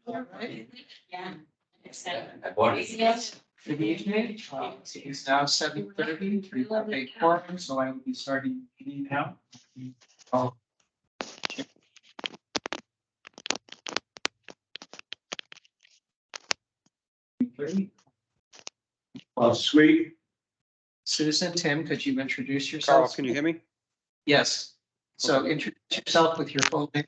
Yeah. Good evening. It's now 7:30. We have a quorum, so I will be starting the meeting now. Oh. Well, sweet. Susan, Tim, could you introduce Carl, yourself? can you hear me? Yes. So introduce yourself with your full name.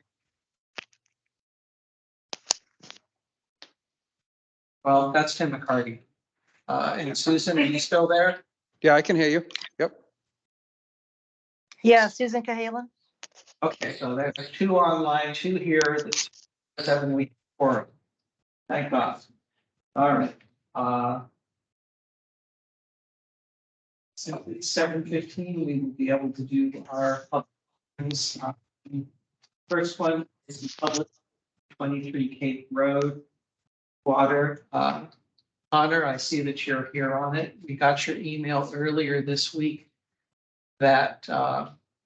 Well, that's Tim McCarty. And Susan, are you still there? Yeah, I can hear you. Yep. Yeah, Susan Cahalan. Okay, so there's two online, two here, that's 7 week quorum. Thank God. All right. So it's 7:15, we will be able to do our public hearings. First one is the public 23 Cape Road water. Connor, I see that you're here on it. We got your email earlier this week that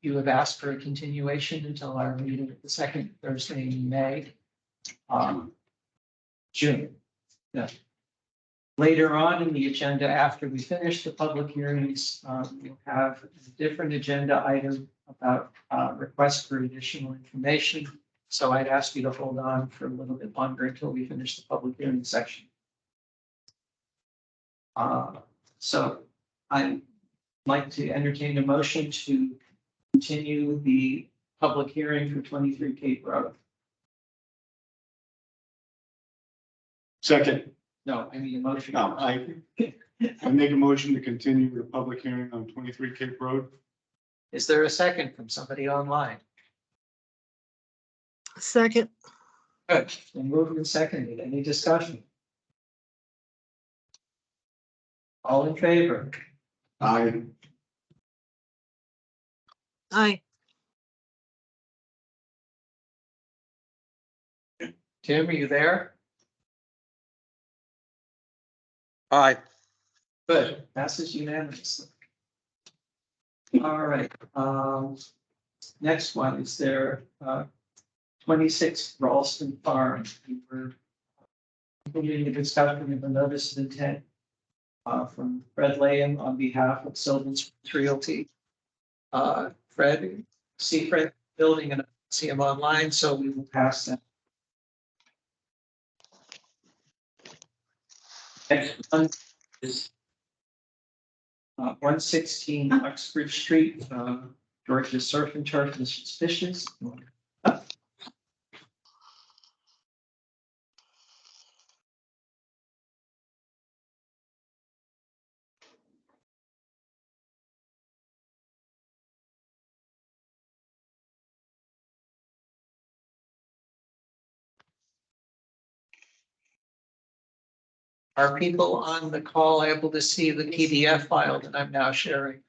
you have asked for a continuation until our meeting at the second Thursday in May. June. Yeah. Later on in the agenda, after we finish the public hearings, we'll have a different agenda item about request for additional information. So I'd ask you to hold on for a little bit longer until we finish the public hearing section. So I'd like to entertain a motion to continue the public hearing for 23 Cape Road. Second, No, I need a motion. no, I make a motion to continue the public hearing on 23 Cape Road. Is there a second from somebody online? Second. Good, and moved and seconded. Any discussion? All in favor? Aye. Aye. Tim, are you there? Aye. Good, passes unanimously. All right, next one is there, 26 Ralston Farm. We were completing the discussion of a notice of intent from Fred Layham on behalf of Sylvan Springs Realty. Fred, see Fred building and see him online, so we will pass that. Next one is 116 Uxbridge Street, George's Surf and Turf, Mrs. Fishes. Are people on the call able to see the PDF file that I'm now sharing?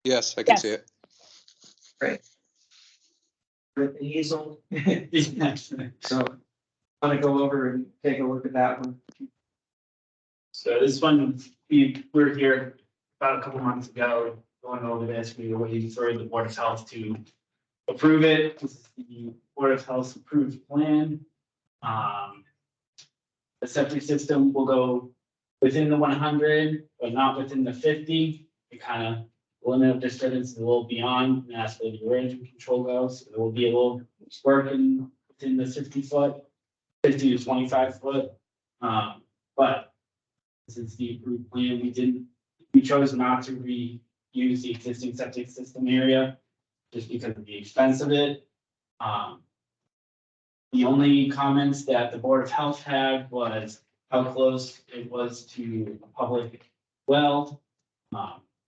Yes, I can Yes. see it. Great. With the easel. So I'm gonna go over and take a look at that one. So this one, we were here about a couple months ago, going over this, we were waiting for the Board of Health to approve it. This is the Board of Health approved plan. The septic system will go within the 100, but not within the 50. It kind of limit of disturbance is a little beyond, and that's where the erosion control goes. There will be a little working within the 50-foot, 50 to 25-foot. But this is the approved plan. We chose not to reuse the existing septic system area just because of the expense of it. The only comments that the Board of Health had was how close it was to a public well.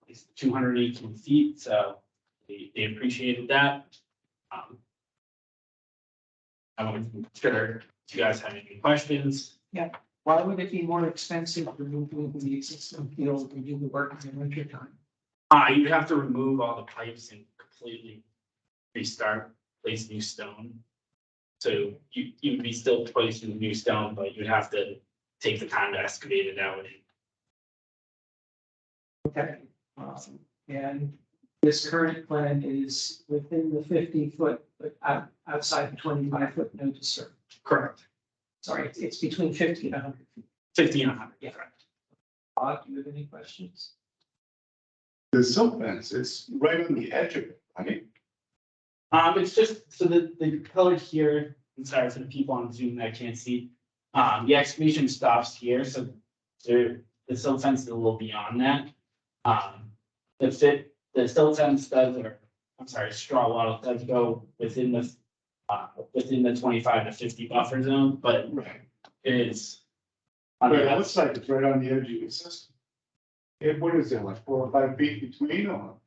It's 218 feet, so they appreciated that. I'm sure if you guys have any questions. Why would it be more expensive to remove the existing field and do the work in the winter time? You'd have to remove all the pipes and completely restart, place new stone. So you would be still placing new stone, but you'd have to take the time to excavate it out. Okay, awesome. And This current plan is within the 50-foot, but outside the 25-foot no disturb. Correct. Sorry, it's between 50 and 100 feet. 50 and 100, Yeah. correct. Bob, do you have any questions? The silt fence, it's right on the edge of it, right? It's just, so the color here, I'm sorry for the people on Zoom that can't see. The excavation stops here, so the silt fence is a little beyond that. The silt fence does, or, I'm sorry, straw wattle does go within the 25 to 50 buffer zone, but Right. it is. But it looks like it's right on the edge of the system. What is there, like 4 or 5 feet between, or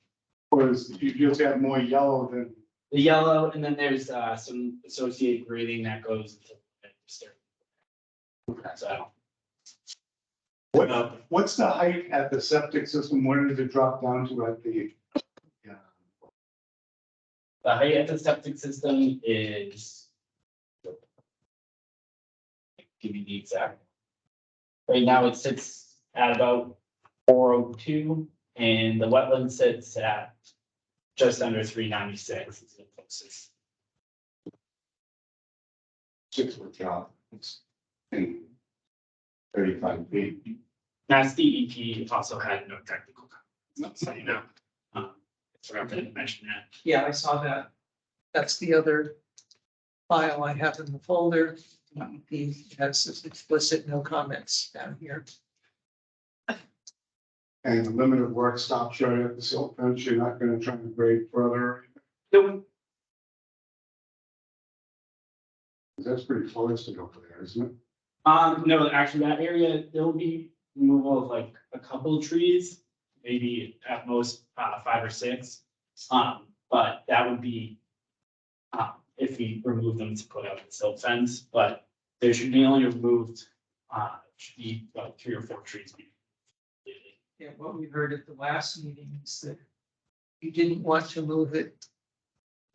is, you just have more yellow than? The yellow, and then there's some associated grading that goes into the disturbance. So. What's the height at the septic system? Where does it drop down to at the? Yeah. The height of the septic system is. Give you the exact. Right now it sits at about 402 and the wetland sits at just under 396. Is the closest. 6-foot drop. It's in 35 feet. Mass DEP also had no technical comments, so you know. I forgot to mention that. Yeah, I saw that. That's the other file I have in the folder. He has this explicit no comments down here. And the limit of work stops right at the silt fence. You're not gonna try to grade further. No, That's pretty forested over there, isn't it? no, actually that area, there will be removal of like a couple of trees, maybe at most 5 or 6. But that would be if we remove them to put out the silt fence, but there should be only removed, should be about 3 or 4 trees. Yeah, what we heard at the last meeting is that you didn't want to move it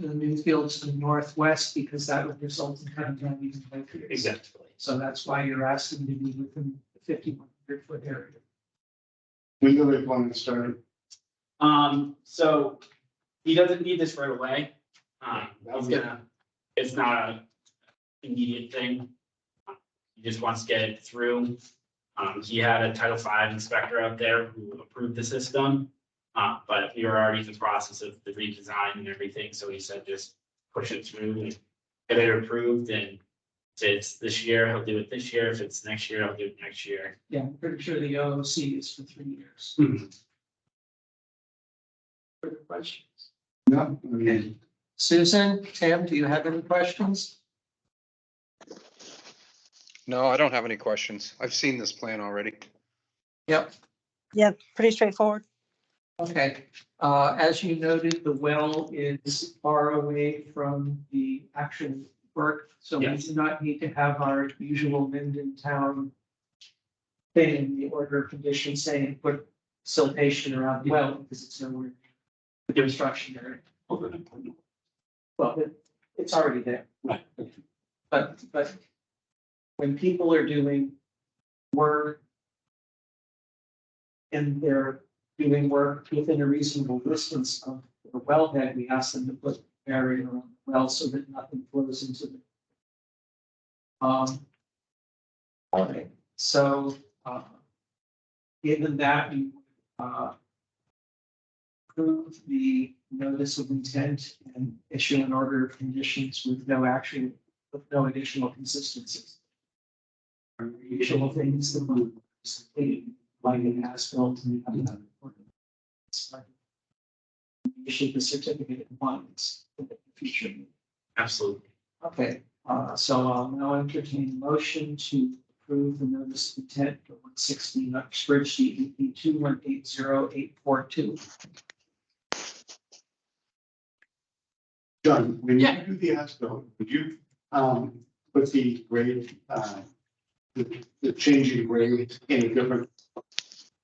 to the new fields to the northwest because that would result in cutting down even more trees. Exactly. So that's why you're asking to be within the 5,100-foot area. When do they plan to start? So he doesn't need this right away. It's not an immediate thing. He just wants to get it through. He had a Title V inspector out there who approved the system. But we were already in the process of the redesign and everything, so he said just push it through and get it approved, and if it's this year, he'll do it this year, if it's next year, I'll do it next year. Yeah, I'm pretty sure the OOC is for 3 years. Further questions? No, I mean, Susan, Tim, do you have any questions? No, I don't have any questions. I've seen this plan already. Yep. Yeah, pretty straightforward. Okay, as you noted, the well is far away from the actual work, so we Yes. do not need to have our usual Minden Town thing in the order of conditions saying put siltation around the well, because it's nowhere near the construction area. Well, it's already there. Right. But when people are doing work and they're doing work within a reasonable distance of the wellhead, we ask them to put a barrier around the well so that nothing flows into the. Okay, so, given that, we, approve the notice of intent and issue an order of conditions with no action, with no additional consistencies. Additional things that we like an asphalt and issue the certificate of compliance in the future. Absolutely. Okay, so I'll now entertain a motion to approve the notice of intent for 160 Uxbridge DEP 2180842. John, when you Yeah. do the ASBIL, would you, put the grade, the changing grade in a different?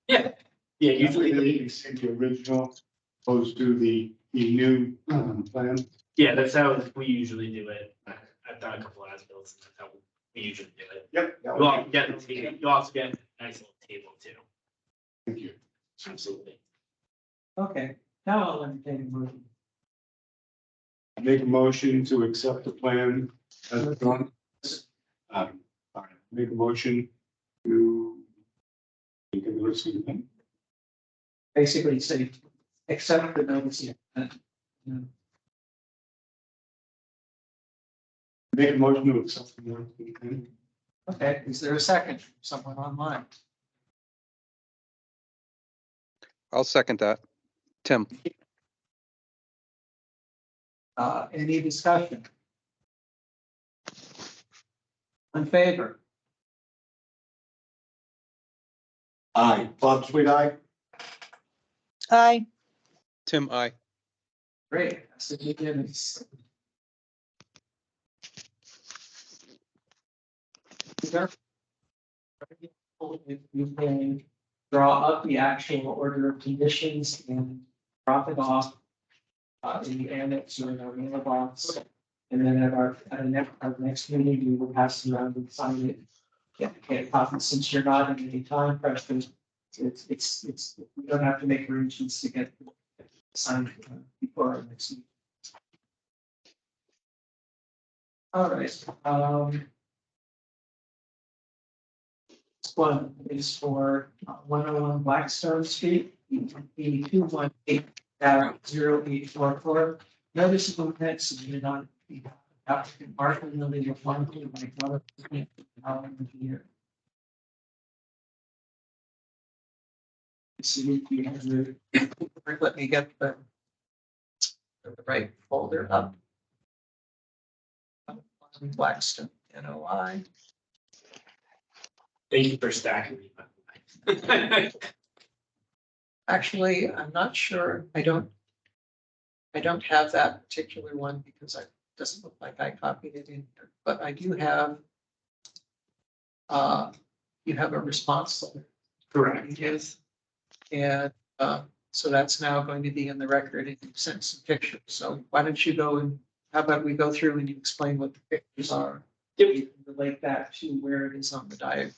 Yeah, Usually usually, they see the original opposed to the new, plan. yeah, that's how we usually do it. I've done a couple of as-bills, and that's how we usually do it. Yep. You also get a nice little table too. Thank you. Absolutely. Okay, Now I'll entertain a motion. Make a motion to accept the plan as drawn. All right, make a motion to. You can listen to them. Basically say, accept the notice. Make a motion to accept the plan. Okay, is there a second from someone online? I'll second that. Tim, Any discussion? In favor? Aye. Bob Sweet, aye. Aye. Tim, I. Great, that's a unanimous. You can draw up the actual order of conditions and drop it off in the annex or in our mailbox. And then at our next meeting, we will pass it around and sign it. Get a copy, since you're not in any time pressure. It's, we don't have to make arrangements to get signed before our next meeting. All right, this one is for 101 Blackstone Street, E 218-0844. Notice of intent submitted on the applicant Mark and Lily LaFontaine by Government Engineer. See, we have the, let me get the right folder up. Blackstone, NOI. Thank you for stacking me. Actually, I'm not sure. I don't have that particular one because it doesn't look like I copied it in here, but I do have. You have a response letter. Correct. Yes. And so that's now going to be in the record and you sent some pictures. So why don't you go and, how about we go through and you explain what the pictures are? You can relate that to where it is on the diagram.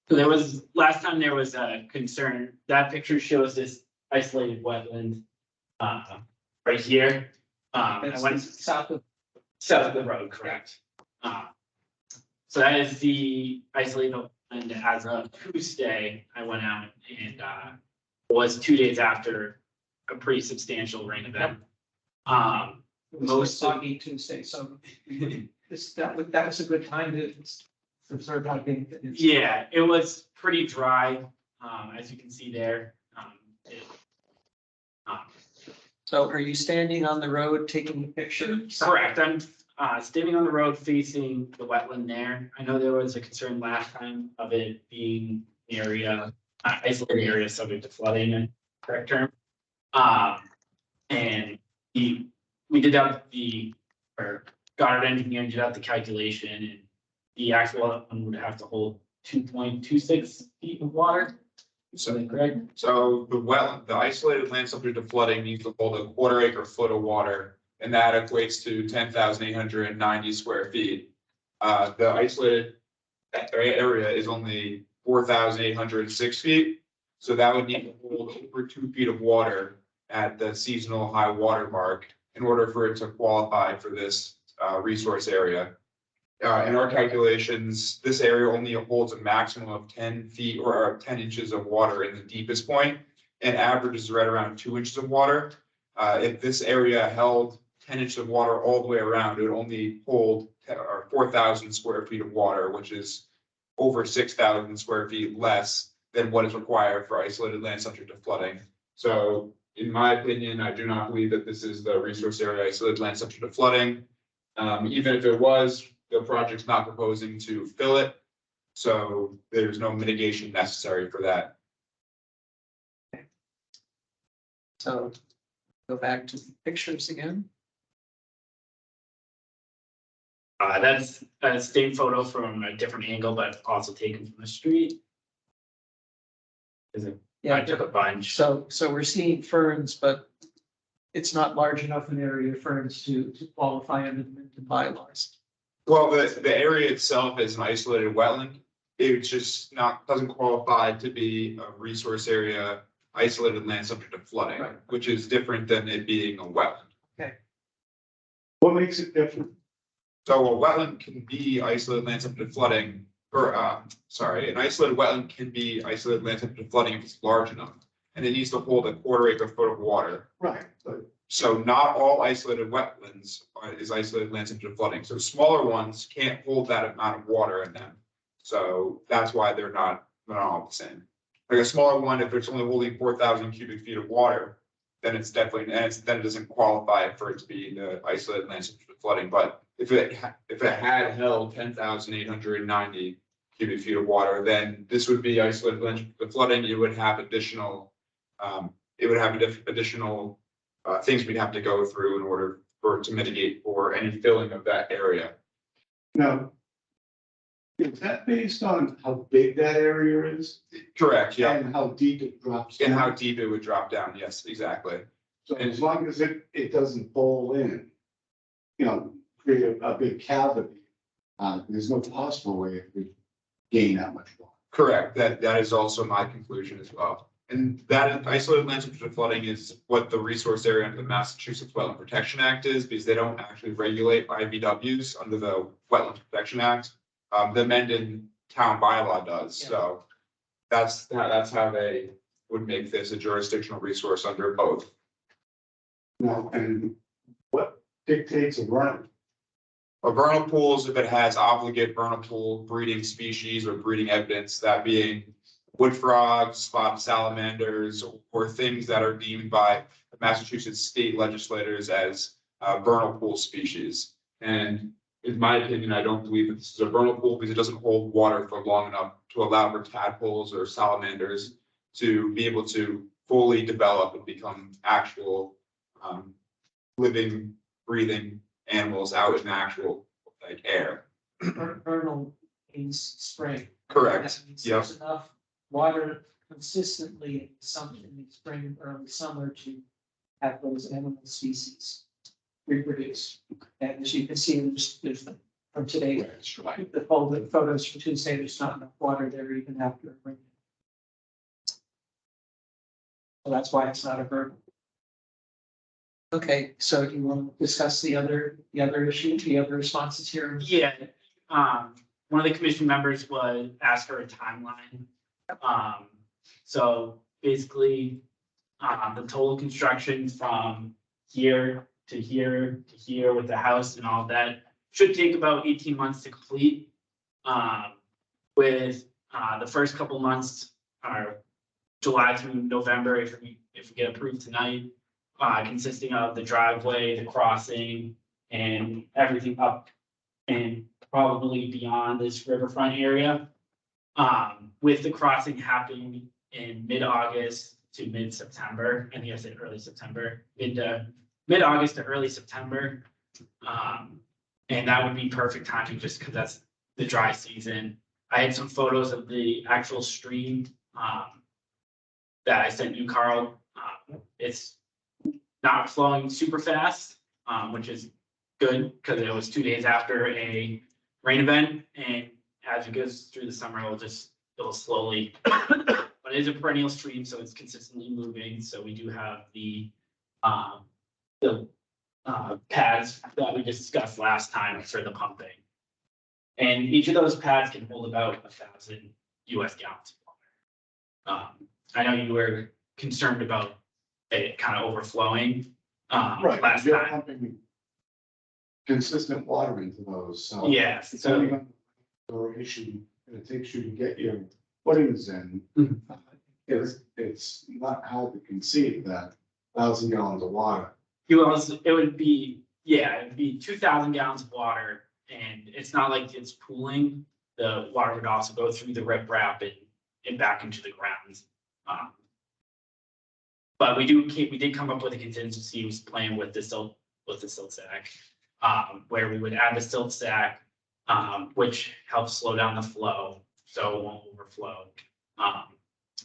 So there was, last time there was a concern, that picture shows this isolated wetland. Right here. I It's went south of. south of the road, correct? So that is the isolated wetland. As of Tuesday, I went out and it was 2 days after a pretty substantial rain event. Most of Foggy Tuesday, so that was a good time to observe how big it is. yeah, it was pretty dry, as you can see there. So are you standing on the road taking a picture? Correct, I'm standing on the road facing the wetland there. I know there was a concern last time of it being an area, isolated area subject to flooding, correct term. And we did out or Goddard Engineering did out the calculation, and the actual one would have to hold 2.26 feet of water. So correct? So the isolated land subject to flooding needs to hold a 1/4 acre foot of water, and that equates to 10,890 square feet. The isolated area is only 4,806 feet, so that would need to hold over 2 feet of water at the seasonal high water mark in order for it to qualify for this resource area. In our calculations, this area only holds a maximum of 10 feet or 10 inches of water in the deepest point, and averages right around 2 inches of water. If this area held 10 inches of water all the way around, it would only hold 4,000 square feet of water, which is over 6,000 square feet less than what is required for isolated land subject to flooding. So in my opinion, I do not believe that this is the resource area isolated land subject to flooding. Even if it was, the project's not proposing to fill it, so there's no mitigation necessary for that. So go back to the pictures again. That's a same photo from a different angle, but also taken from the street. I took a bunch. So we're seeing ferns, but it's not large enough an area of ferns to qualify under the Minton bylaws. Well, the area itself is an isolated wetland. It's just doesn't qualify to be a resource area isolated land subject to flooding, Right. which is different than it being a wetland. What makes it different? So a wetland can be isolated land subject to flooding, or, an isolated wetland can be isolated land subject to flooding if it's large enough. And it needs to hold a quarter acre foot of water. Right, but So not all isolated wetlands is isolated land subject to flooding. So smaller ones can't hold that amount of water in them. So that's why they're not all the same. Like a smaller one, if it's only holding 4,000 cubic feet of water, then it's definitely, then it doesn't qualify for it to be the isolated land subject to flooding. But if it had held 10,890 cubic feet of water, then this would be isolated land subject to flooding. You would have additional, additional things we'd have to go through in order for it to mitigate for any filling of that area. now, is that based on how big that area is? Correct, yeah. And how deep it drops And how down? deep it would drop down, yes, exactly. So as long as it doesn't bowl in, create a big cavity, there's no possible way it would gain that much water. Correct, that is also my conclusion as well. And that isolated land subject to flooding is what the resource area under the Massachusetts Wetland Protection Act is, because they don't actually regulate IVWs under the Wetland Protection Act. The Mendon town bylaw does, so that's how they would make this a jurisdictional resource under both. Now, and what dictates a run? A vernal pool is if it has obligate vernal pool breeding species or breeding evidence, that being wood frogs, spotted salamanders, or things that are deemed by the Massachusetts state legislators as vernal pool species. And in my opinion, I don't believe that this is a vernal pool because it doesn't hold water for long enough to allow for tadpoles or salamanders to be able to fully develop and become actual living, breathing animals out in actual like air. Vernal means spring. Correct. That means Yep. there's enough water consistently in the spring, early summer to have those animal species reproduce. And as you can see, there's from today, the photos from Tuesday, there's not enough water there even after a rain. So that's why it's not a vernal. Okay, so do you want to discuss the other issue, the other responses here? Yeah, one of the commission members would ask for a timeline. So basically, the total construction from here to here to here with the house and all that should take about 18 months to complete. With the first couple months are July through November, if we get approved tonight, consisting of the driveway, the crossing, and everything up and probably beyond this riverfront area. With the crossing happening in mid-August to mid-September, I think I said early September, mid-August to early September. And that would be perfect timing just because that's the dry season. I had some photos of the actual stream that I sent you, Carl. It's not flowing super fast, which is good because it was 2 days after a rain event. And as it goes through the summer, it'll slowly, but it is a perennial stream, so it's consistently moving. So we do have the pads that we discussed last time for the pumping. And each of those pads can hold about 1,000 US gallons of water. I know you were concerned about it kind of overflowing Right, last you're time. pumping consistent water into those, so. Yes, so Depending on the duration it takes you to get your footings in. Mhm. It's not hard to conceive that 1,000 gallons of water. it would be, yeah, it'd be 2,000 gallons of water, and it's not like it's pooling. The water would also go through the riprap and back into the ground. But we did come up with a contingency, was playing with the silt stack, where we would add the silt stack, which helps slow down the flow, so it won't overflow.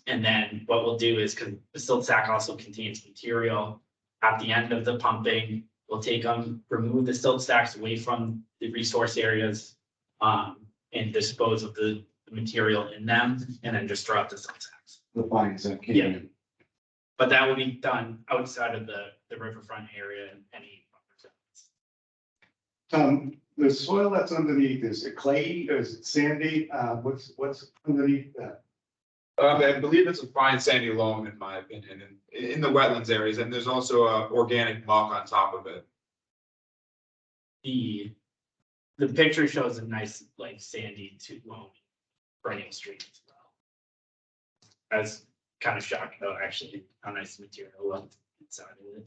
And then what we'll do is, because the silt stack also contains material, at the end of the pumping, we'll take them, remove the silt stacks away from the resource areas, and dispose of the material in them, and then just throw out the silt stacks. The fines that came Yeah. in. But that will be done outside of the riverfront area and any. The soil that's underneath, is it clay, is it sandy? What's underneath that? I believe it's a fine sandy loam in my opinion, in the wetlands areas, and there's also a organic muck on top of it. The picture shows a nice like sandy to loam perennial stream as well. I was kind of shocked though, actually, how nice the material looked inside of it.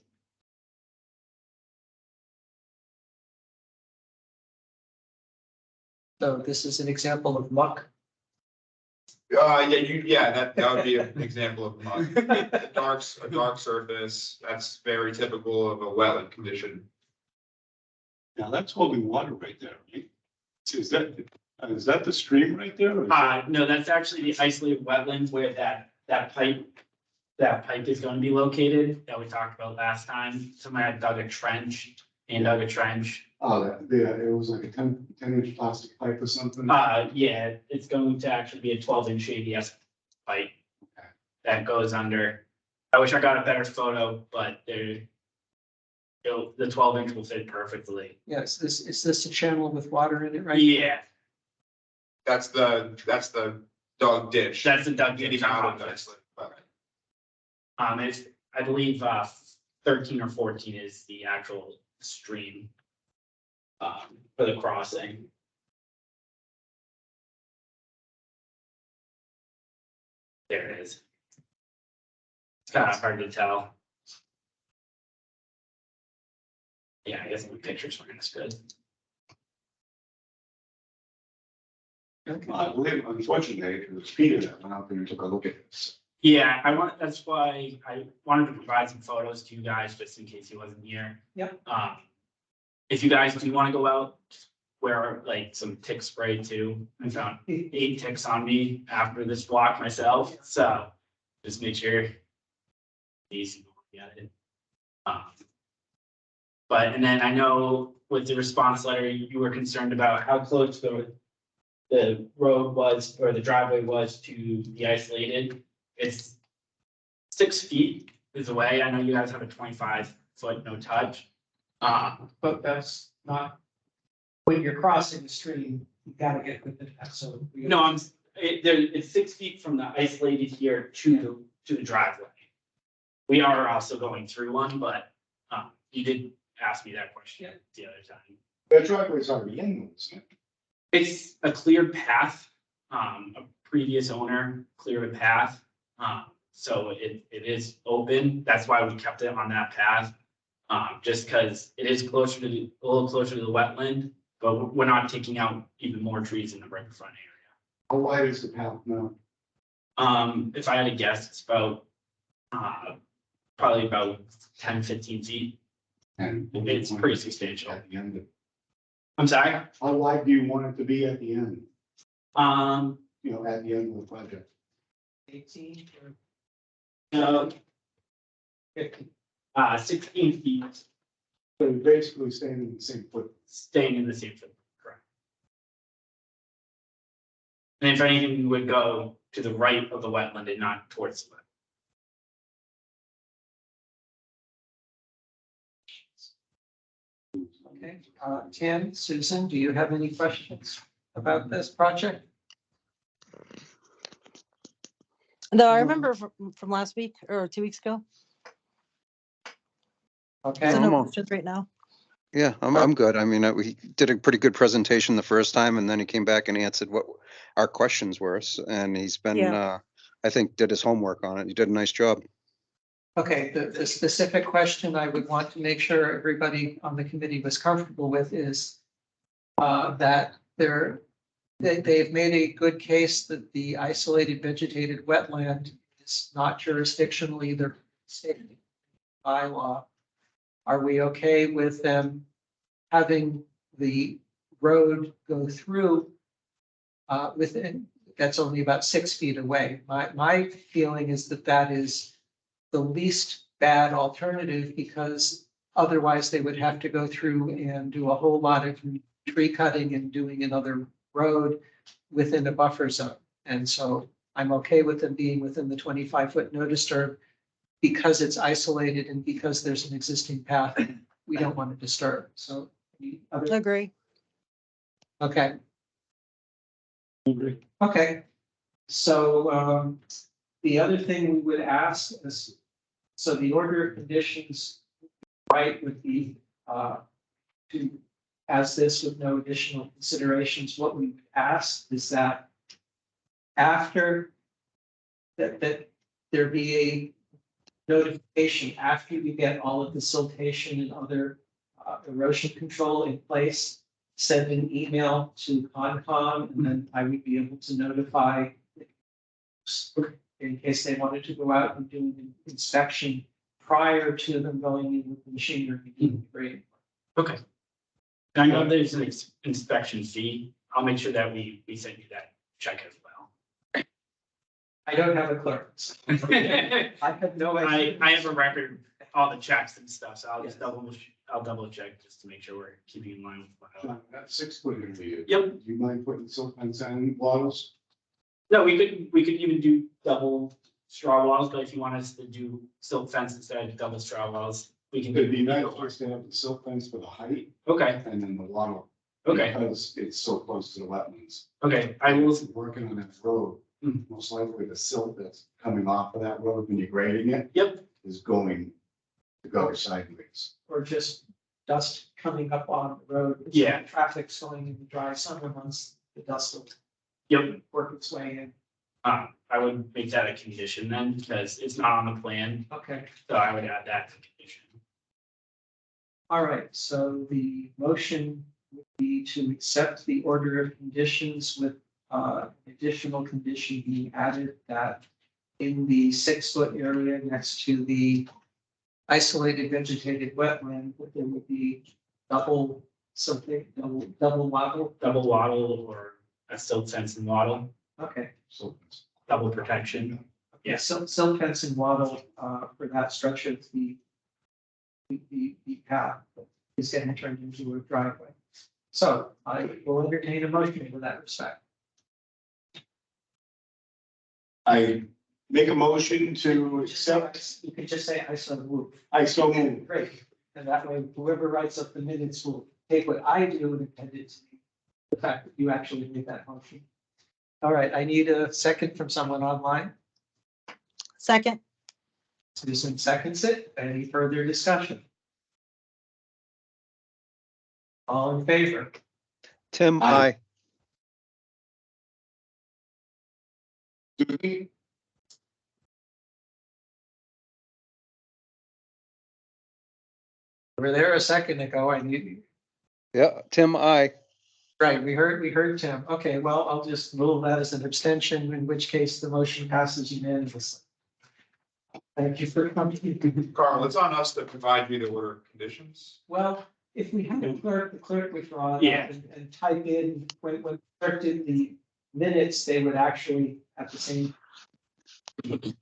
So this is an example of muck. That would be an example of muck. A dark surface, that's very typical of a wetland condition. Now, that's holding water right there, right? Is that the stream right there? or is that- No, that's actually the isolated wetlands where that pipe is going to be located that we talked about last time. Somebody had dug a trench. Oh, it was like a 10-inch plastic pipe or something? Yeah, it's going to actually be a 12-inch ABS pipe that goes under. I wish I got a better photo, but the 12-inch will fit perfectly. Yes, is this a channel with water in it, right? Yeah, That's the dug ditch. that's a dug Getting ditch. out of this. It's, I believe, 13 or 14 is the actual stream for the crossing. There it is. It's kind of hard to tell. Yeah, I guess the pictures weren't as good. Okay. I believe, unfortunately, it was Peter that went out there and took a look at this. Yeah, that's why I wanted to provide some photos to you guys, just in case he wasn't here. Yep. If you guys do want to go out, wear like some tick spray too. I found 8 ticks on me after this walk myself, so just make sure. Easy to look at it. But, and then I know with the response letter, you were concerned about how close the road was, or the driveway was to the isolated. It's 6 feet is away. I know you guys have a 25-foot no touch. But that's not, when you're crossing the stream, you gotta get within that, so. No, it's 6 feet from the isolated here to the driveway. We are also going through one, but you did ask me that question the other time. That driveway's already in, isn't it? It's a cleared path. A previous owner cleared a path. So it is open. That's why we kept it on that path. Just because it is a little closer to the wetland, but we're not taking out even more trees in the riverfront area. How wide is the path now? If I had to guess, it's about probably about 10-15 feet. And It's pretty substantial. At the end, I'm sorry. how wide do you want it to be at the end? Um, At the end of the project? 18 or no, 50. 16 feet, So you're basically staying in the same foot. staying in the same footprint, correct. And if anything, we would go to the right of the wetland and not towards the wetland. Okay, Tim, Susan, do you have any questions about this project? No, I remember from last week or 2 weeks ago. Okay, So no Almost. questions right now. Yeah, I'm good. I mean, he did a pretty good presentation the first time, and then he came back and answered what our questions were. And he's been, Yeah. I think, did his homework on it. He did a nice job. okay, the specific question I would want to make sure everybody on the committee was comfortable with is that they've made a good case that the isolated vegetated wetland is not jurisdictional either state bylaw. Are we okay with them having the road go through within, that's only about 6 feet away? My feeling is that is the least bad alternative, because otherwise they would have to go through and do a whole lot of tree cutting and doing another road within a buffer zone. And so I'm okay with them being within the 25-foot no disturb. because it's isolated and because there's an existing path, we don't want to disturb, so. any other- Agree. Okay. Okay, so, the other thing we would ask is, so the order of conditions, right, would be, to, as this with no additional considerations, what we would ask is that after that there be a notification after you get all of the siltation and other erosion control in place, send an email to Concom, and then I would be able to notify in case they wanted to go out and do an inspection prior to them going in with the machinery and doing the grading. Okay. And I know there's an inspection fee. I'll make sure that we send you that check as well. I don't have a clearance. I have no idea. I have a record, of all the checks and stuff, so I'll just double check just to make sure we're keeping in line with what. John, that 6 foot area. Yep. Do you mind putting silt fence on wattles? No, we could even do double straw walls, but if you want us to do silk fence instead of double straw walls, we can do. It'd be nice just to have the silt fence for the height Okay, and then the wattle. okay, Because it's so close to the wetlands. okay, I will, Working on that road, Mhm. most likely the silt that's coming off of that road when you're grading it yep, is going to go sideways. Or just dust coming up on the road. Yeah. Traffic's going in the dry summer months, the dust will yep. work its way in. I would make that a condition then, because it's not on the plan, Okay, so I would add that to condition. all right, so the motion would be to accept the order of conditions with additional condition being added that in the 6 foot area next to the isolated vegetated wetland, that there would be double something, double wattle. Double wattle or a silt fence and wattle, Okay. So it's- double protection. Yeah. Silt fence and wattle for that stretch of the path that is getting turned into a driveway. So I will entertain a motion in that respect. I make a motion to accept, You can just say I so move. I so move. Great. And that way, whoever writes up the minutes will take what I do and append it to the fact that you actually made that motion. All right, I need a second from someone online. Second, Susan seconds it. Any further discussion? All in favor? Tim, Aye. I, Susan? Over there a second ago, I knew, yeah, Tim, I. right, we heard Tim. Okay, well, I'll just rule that as an abstention, in which case the motion passes unanimously. Thank you for coming. Carl, it's on us to provide you the order of conditions. Well, if we have a clerk, the clerk would draw it up Yeah. and type in, when the clerk did the minutes, they would actually have the same.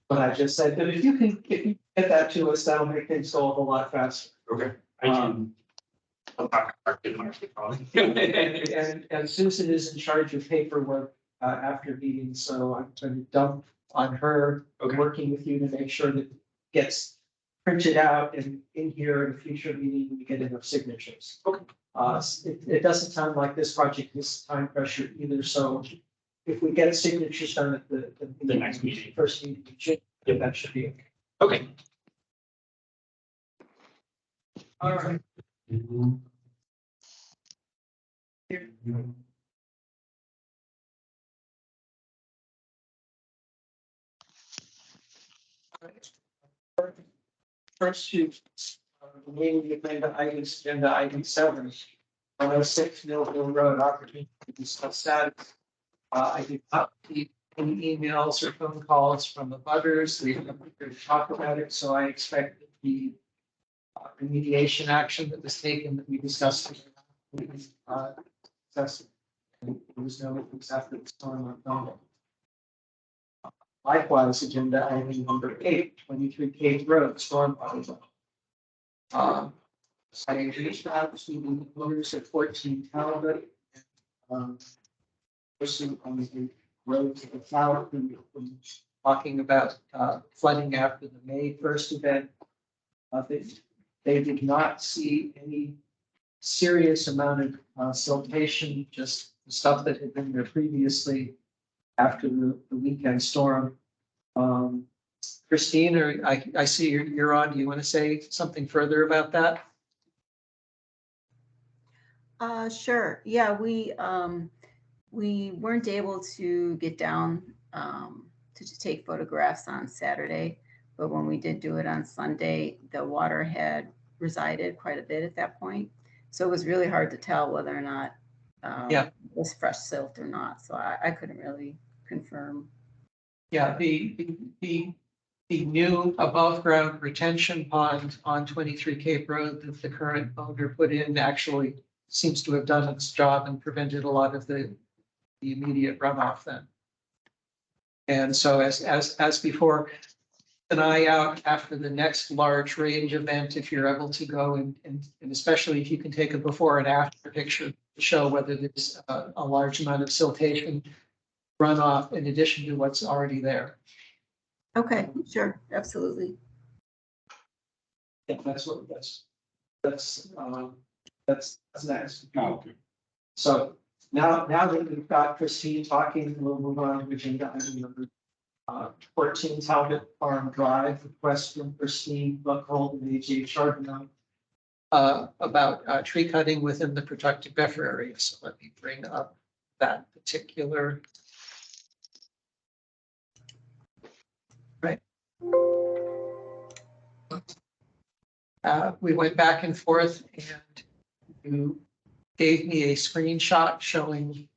What I just said, but if you get that to us, that'll make things go a whole lot faster. Okay. I can. I'll talk to Mark probably. And Susan is in charge of paperwork after meetings, so I'm going to dump on her, Okay. working with you to make sure that it gets printed out and in here in a future meeting, we get enough signatures. Okay. It doesn't sound like this project is time pressure either, so if we get signatures done at the next meeting. First meeting, that should be okay. Okay. All right. First, you, remaining the agenda item 7, 106 Millville Road, opportunity to discuss that. I did not receive any emails or phone calls from the butters. We haven't to talk about it, so I expect that the remediation action that was taken that we discussed. Discussed. There was no exactly what's going on. Likewise, agenda item number 8, 23 Cave Road, storm. I reached out to the owners at 14 Talbot. Person on the road to the south from talking about flooding after the May 1st event. They did not see any serious amount of siltation, just the stuff that had been there previously after the weekend storm. Christine, or I see you're on. Do you want to say something further about that? Sure. Yeah, we weren't able to get down to take photographs on Saturday, but when we did do it on Sunday, the water had resided quite a bit at that point. So it was really hard to tell whether or not it was fresh silt or not. So I couldn't really confirm. Yeah, the new above ground retention pond on 23 Cape Road that the current owner put in actually seems to have done its job and prevented a lot of the immediate runoff then. And so as before, an eye out after the next large range event, if you're able to go and especially if you can take a before and after picture to show whether there's a large amount of siltation runoff in addition to what's already there. Okay, sure, absolutely. Yeah, that's next. Okay. So now that we've got Christine talking, we'll move on to agenda item number 14, Talbot Farm Drive, request from Christine Buckhold and AJ Charbonneau about tree cutting within the protected buffer area. So let me bring up that particular. Right. We went back and forth and you gave me a screenshot showing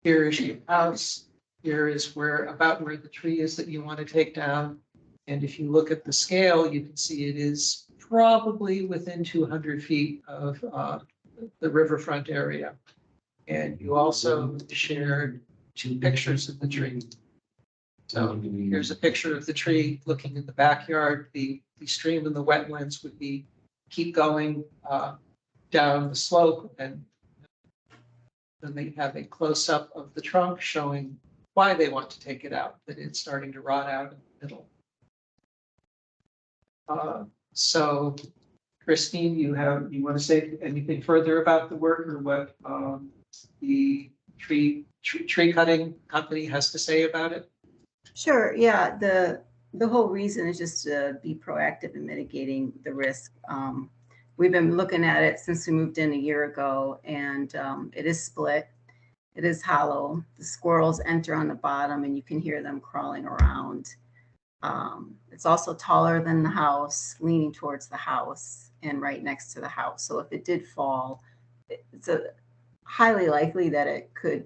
here is your house, here is where the tree is that you want to take down. And if you look at the scale, you can see it is probably within 200 feet of the riverfront area. And you also shared 2 pictures of the tree. So here's a picture of the tree looking in the backyard. The stream and the wetlands would be keep going down the slope, and then they have a close-up of the trunk showing why they want to take it out, that it's starting to rot out in the middle. So Christine, you want to say anything further about the work or what the tree cutting company has to say about it? Sure, yeah, the whole reason is just to be proactive in mitigating the risk. We've been looking at it since we moved in a year ago, and it is split. It is hollow. The squirrels enter on the bottom and you can hear them crawling around. It's also taller than the house, leaning towards the house and right next to the house. So if it did fall, it's highly likely that it could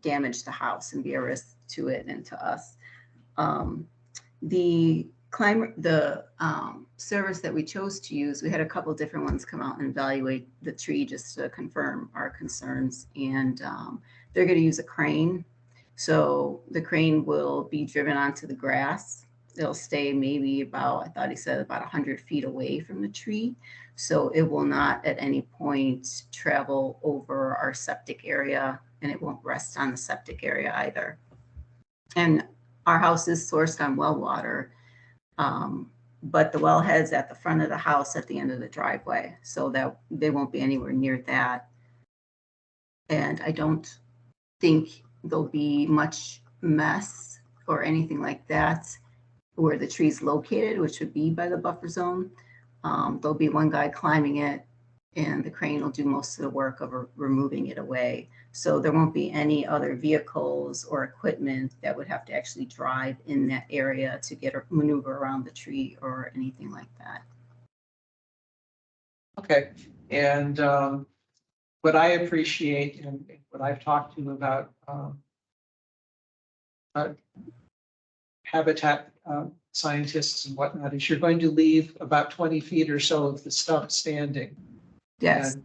damage the house and be a risk to it and to us. The service that we chose to use, we had a couple different ones come out and evaluate the tree just to confirm our concerns. And they're going to use a crane. So the crane will be driven onto the grass. It'll stay maybe about, I thought he said about 100 feet away from the tree. So it will not at any point travel over our septic area, and it won't rest on the septic area either. And our house is sourced on well water, but the wellhead's at the front of the house at the end of the driveway, so that they won't be anywhere near that. And I don't think there'll be much mess or anything like that where the tree's located, which would be by the buffer zone. There'll be one guy climbing it, and the crane will do most of the work of removing it away. So there won't be any other vehicles or equipment that would have to actually drive in that area to get or maneuver around the tree or anything like that. Okay, and what I appreciate and what I've talked to about habitat scientists and whatnot is you're going to leave about 20 feet or so of the stump standing. Yes. And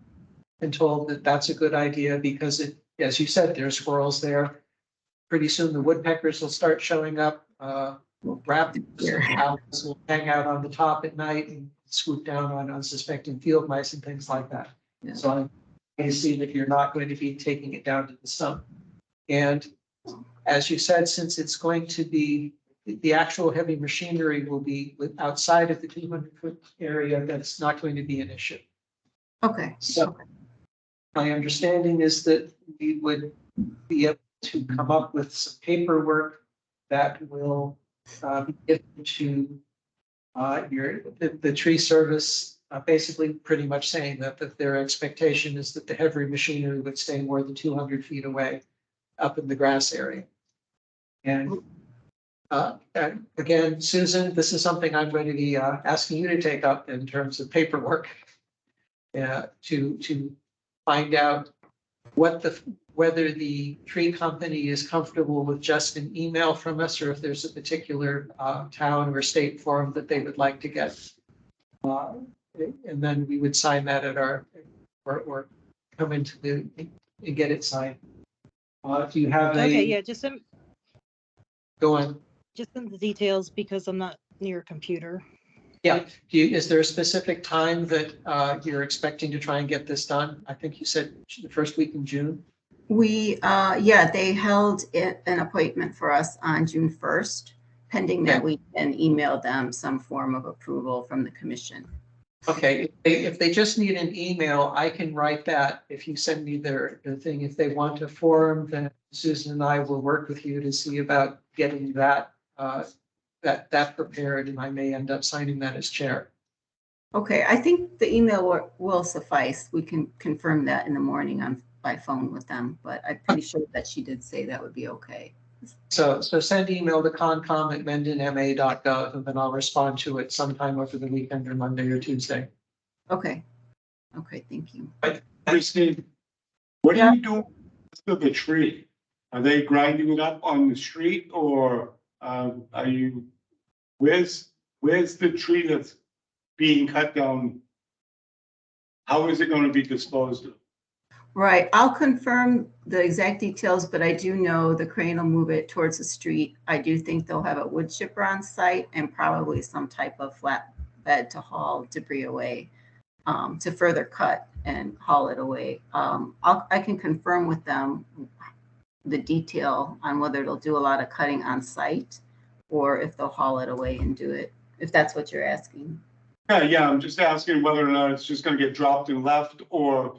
been told that that's a good idea because it, as you said, there's squirrels there. Pretty soon the woodpeckers will start showing up. Owls will hang out on the top at night and swoop down on unsuspecting field mice and things like that. Yeah. So I'm going to see that you're not going to be taking it down to the stump. And as you said, since it's going to be the actual heavy machinery will be outside of the 200-foot area. That's not going to be an issue. Okay, So my understanding is that we would be able to come up with some paperwork that will be given to the tree service, basically pretty much saying that their expectation is that the heavy machinery would stay more than 200 feet away up in the grass area. And again, Susan, this is something I'm going to be asking you to take up in terms of paperwork. To find out whether the tree company is comfortable with just an email from us, or if there's a particular town or state form that they would like to get. And then we would sign that at our, or come into the, and get it signed. If you have Okay, a, yeah, just send the details because I'm not near a computer. Yeah, is there a specific time that you're expecting to try and get this done? I think you said the first week in June. we, yeah, they held an appointment for us on June 1st, pending that Okay. we can email them some form of approval from the commission. Okay, if they just need an email, I can write that. If you send me their thing, if they want a form, then Susan and I will work with you to see about getting that, that prepared, and I may end up signing that as chair. Okay, I think the email will suffice. We can confirm that in the morning by phone with them, but I'm pretty sure that she did say that would be okay. So send email to concom@mendonma.gov, and then I'll respond to it sometime over the weekend or Monday or Tuesday. Okay. Okay, thank you. Christine, what are you doing with the tree? Are they grinding it up on the street, or are you, where's the tree that's being cut down? How is it going to be disposed of? Right, I'll confirm the exact details, but I do know the crane will move it towards the street. I do think they'll have a wood chipper on site and probably some type of flat bed to haul debris away, to further cut and haul it away. I can confirm with them the detail on whether it'll do a lot of cutting on site or if they'll haul it away and do it, if that's what you're asking. Yeah, I'm just asking whether or not it's just going to get dropped and left, or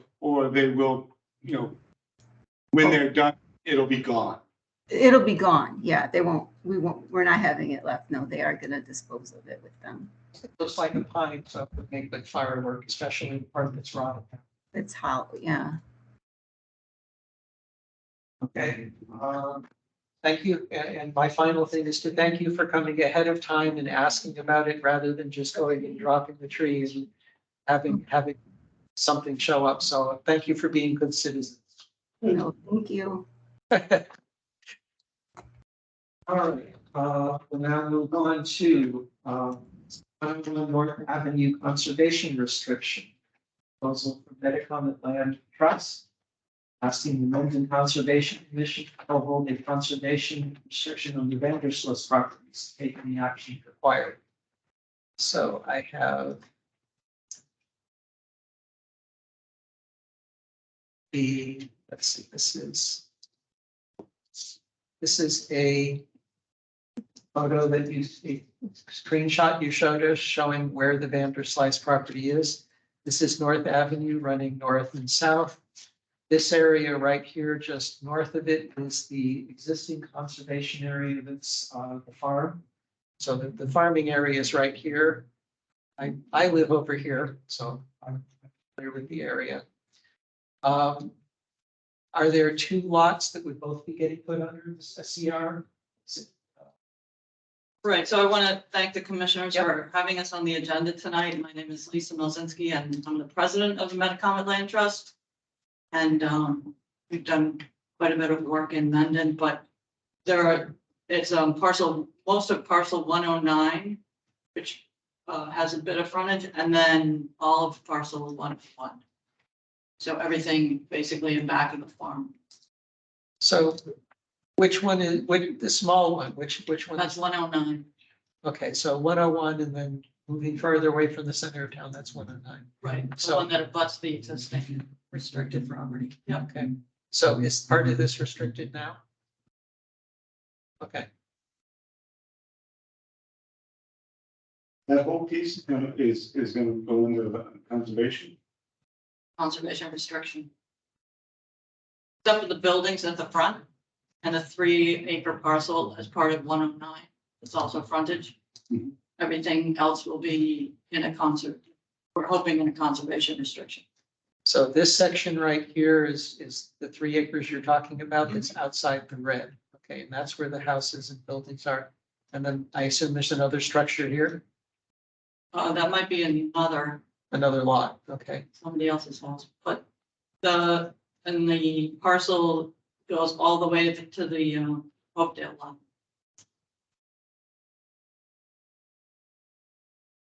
they will, when they're done, it'll be gone. It'll be gone. Yeah, we're not having it left. No, they are going to dispose of it with them. It looks like a pine, so it would make good firework, especially the part that's rotted. It's hollow, yeah. Okay, thank you. And my final thing is to thank you for coming ahead of time and asking about it rather than just going and dropping the trees and having something show up. So thank you for being good citizens. No, thank you. All right, we'll now move on to, 101 North Avenue Conservation Restriction. Proposal for Metacomet Land Trust. Asking the Mendon Conservation Commission to hold a conservation restriction on the Vandersloot properties, taking the action required. So I have let's see, this is a photo that a screenshot you showed us showing where the Vanderslice property is. This is North Avenue running north and south. This area right here, just north of it, is the existing conservation area that's the farm. So the farming area is right here. I live over here, so I'm familiar with the area. Are there two lots that would both be getting put under a CR? Right, so I want to thank the commissioners Yep. for having us on the agenda tonight. My name is Lisa Milzinski and I'm the president of the Metacomet Land Trust. And we've done quite a bit of work in Mendon, but it's most of parcel 109, which has a bit of frontage, and then all of parcel 101. So everything basically in back of the farm. So which one is, the small one, which one? That's 109. Okay, so 101 and then moving further away from the center of town, that's 109. Right, the So- one that abuts the existing restricted property. Yeah. Okay, so is part of this restricted now? Okay. That whole piece is gonna go into the conservation? conservation restriction. Except for the buildings at the front and a 3-acre parcel as part of 109. It's also frontage. Mhm. Everything else will be in a we're hoping in a conservation restriction. So this section right here is the 3 acres you're talking about that's outside the red. Okay, and that's where the houses and buildings are. And then I assume there's another structure here, That might be another lot. Okay, somebody else's house, but the parcel goes all the way to the Hopedale lot.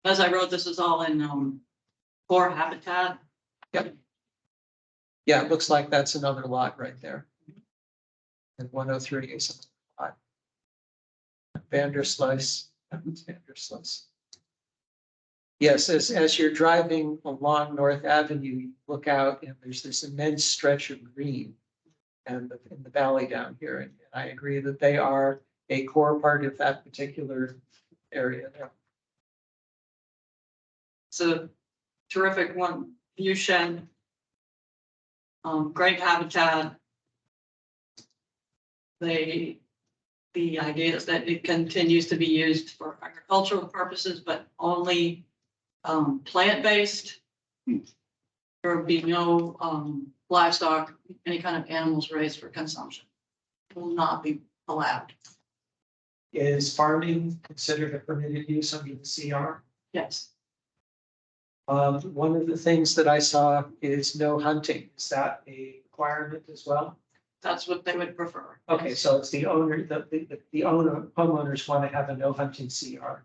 As I wrote, this is all in core habitat. yeah, it looks like that's another lot right there. And 103 is a lot. Vanderslice. Vanderslice. Yes, as you're driving along North Avenue, you look out and there's this immense stretch of green and in the valley down here. And I agree that they are a core part of that particular area there. It's a terrific view shed. Great habitat. The idea is that it continues to be used for agricultural purposes, but only plant-based. There will be no livestock, any kind of animals raised for consumption. Will not be allowed. Is farming considered a permitted use under the CR? Yes, One of the things that I saw is no hunting. Is that a requirement as well? that's what they would prefer. Okay, so it's the owner, the owner, homeowners want to have a no hunting CR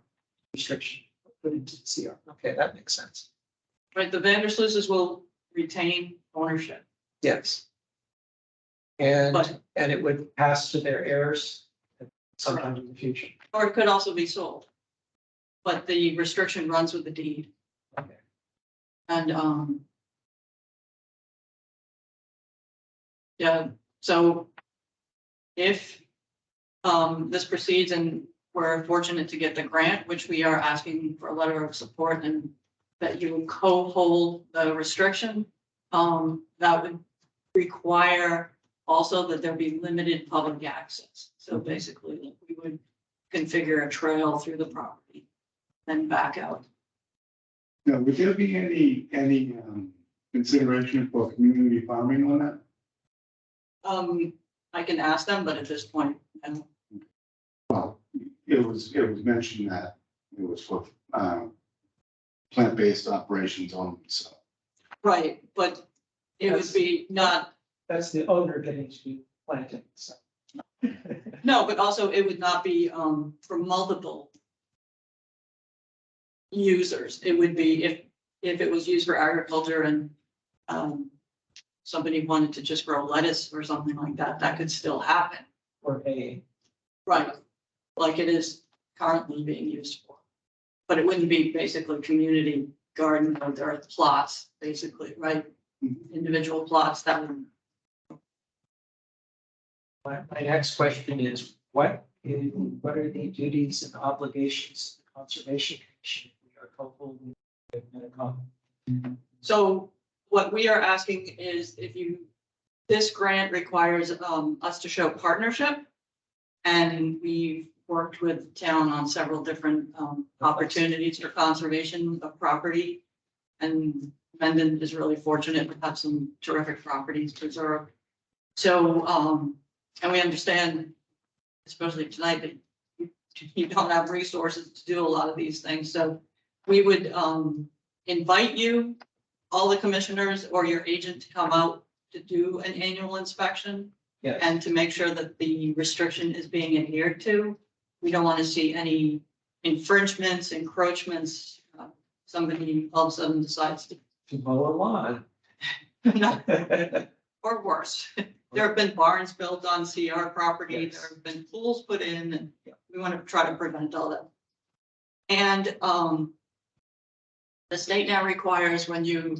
restriction put into the CR. Okay, that makes sense. Right, the Vandersluises will retain ownership. Yes. And, But- and it would pass to their heirs sometime in the future. Or it could also be sold. But the restriction runs with the deed. Okay. And, yeah, so if, this proceeds and we're fortunate to get the grant, which we are asking for a letter of support and that you co-hold the restriction, that would require also that there be limited public access. So basically, we would configure a trail through the property, then back out. Now, would there be any consideration for community farming on that? I can ask them, but at this point, and Well, it was mentioned that it was for plant-based operations only, so. right, but it would be not, That's the owner getting to be planted, so. no, but also it would not be for multiple users. It would be if it was used for agriculture and somebody wanted to just grow lettuce or something like that, that could still happen. Or a, Right, like it is currently being used for. But it wouldn't be basically community garden or there are plots, basically, right? Individual plots that would. my next question is, what are the duties and obligations of the Conservation Commission? We are co-holding with Metacom. So what we are asking is this grant requires us to show partnership. And we've worked with the town on several different opportunities for conservation of property. And Mendon is really fortunate to have some terrific properties preserved. So, and we understand, especially tonight, that you don't have resources to do a lot of these things. So we would invite you, all the commissioners or your agent to come out to do an annual inspection. Yes. And to make sure that the restriction is being adhered to. We don't want to see any infringements, encroachments. Somebody all of a sudden decides to, To mow a lawn. or worse. There have been barns built on CR property, Yes. there have been pools put in, and we want to try to prevent all that. And the state now requires when you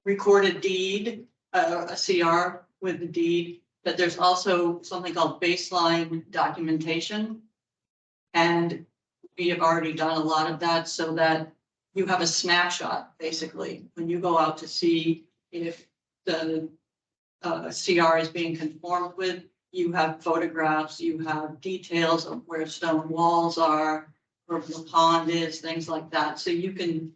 record a deed, a CR with the deed, that there's also something called baseline documentation. And we have already done a lot of that so that you have a snapshot, basically, when you go out to see if the CR is being conformed with, you have photographs, you have details of where stone walls are, where the pond is, things like that. So you can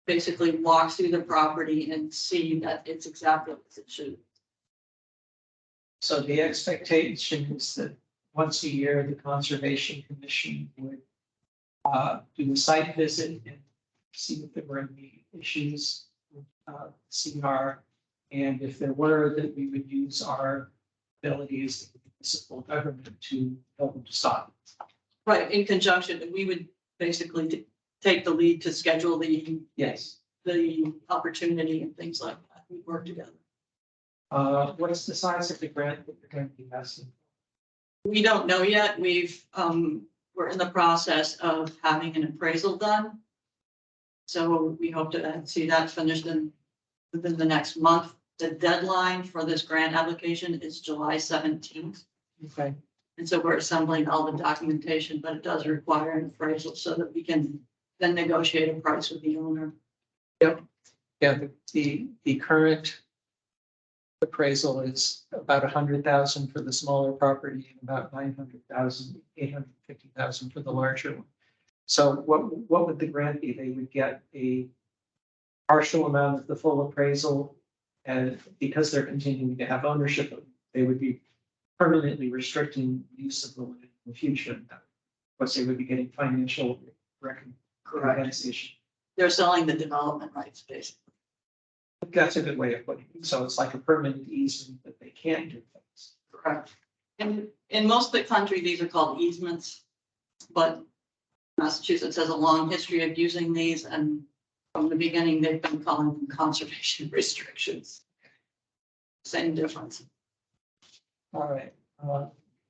basically walk through the property and see that it's exactly as it should. So the expectation is that once a year, the Conservation Commission would do a site visit and see if there were any issues with CR. And if there were, that we would use our abilities as the municipal government to help them to stop it. Right, in conjunction, we would basically take the lead to schedule Yes. the opportunity and things like that. We work together. What is the size of the grant that you're going to be asking? We don't know yet. We're in the process of having an appraisal done. So we hope to see that finished within the next month. The deadline for this grant application is July 17th. Okay. And so we're assembling all the documentation, but it does require an appraisal so that we can then negotiate a price with the owner. Yeah, the current appraisal is about 100,000 for the smaller property and about 900,000, 850,000 for the larger one. So what would the grant be? They would get a partial amount of the full appraisal, and because they're continuing to have ownership, they would be permanently restricting use of the land in the future. Plus, they would be getting financial compensation. They're selling the development rights, basically. That's a good way of putting it. So it's like a permanent easement that they can't do things. Correct. And in most of the country, these are called easements, but Massachusetts has a long history of using these, and from the beginning, they've been calling them conservation restrictions. Same difference. All right.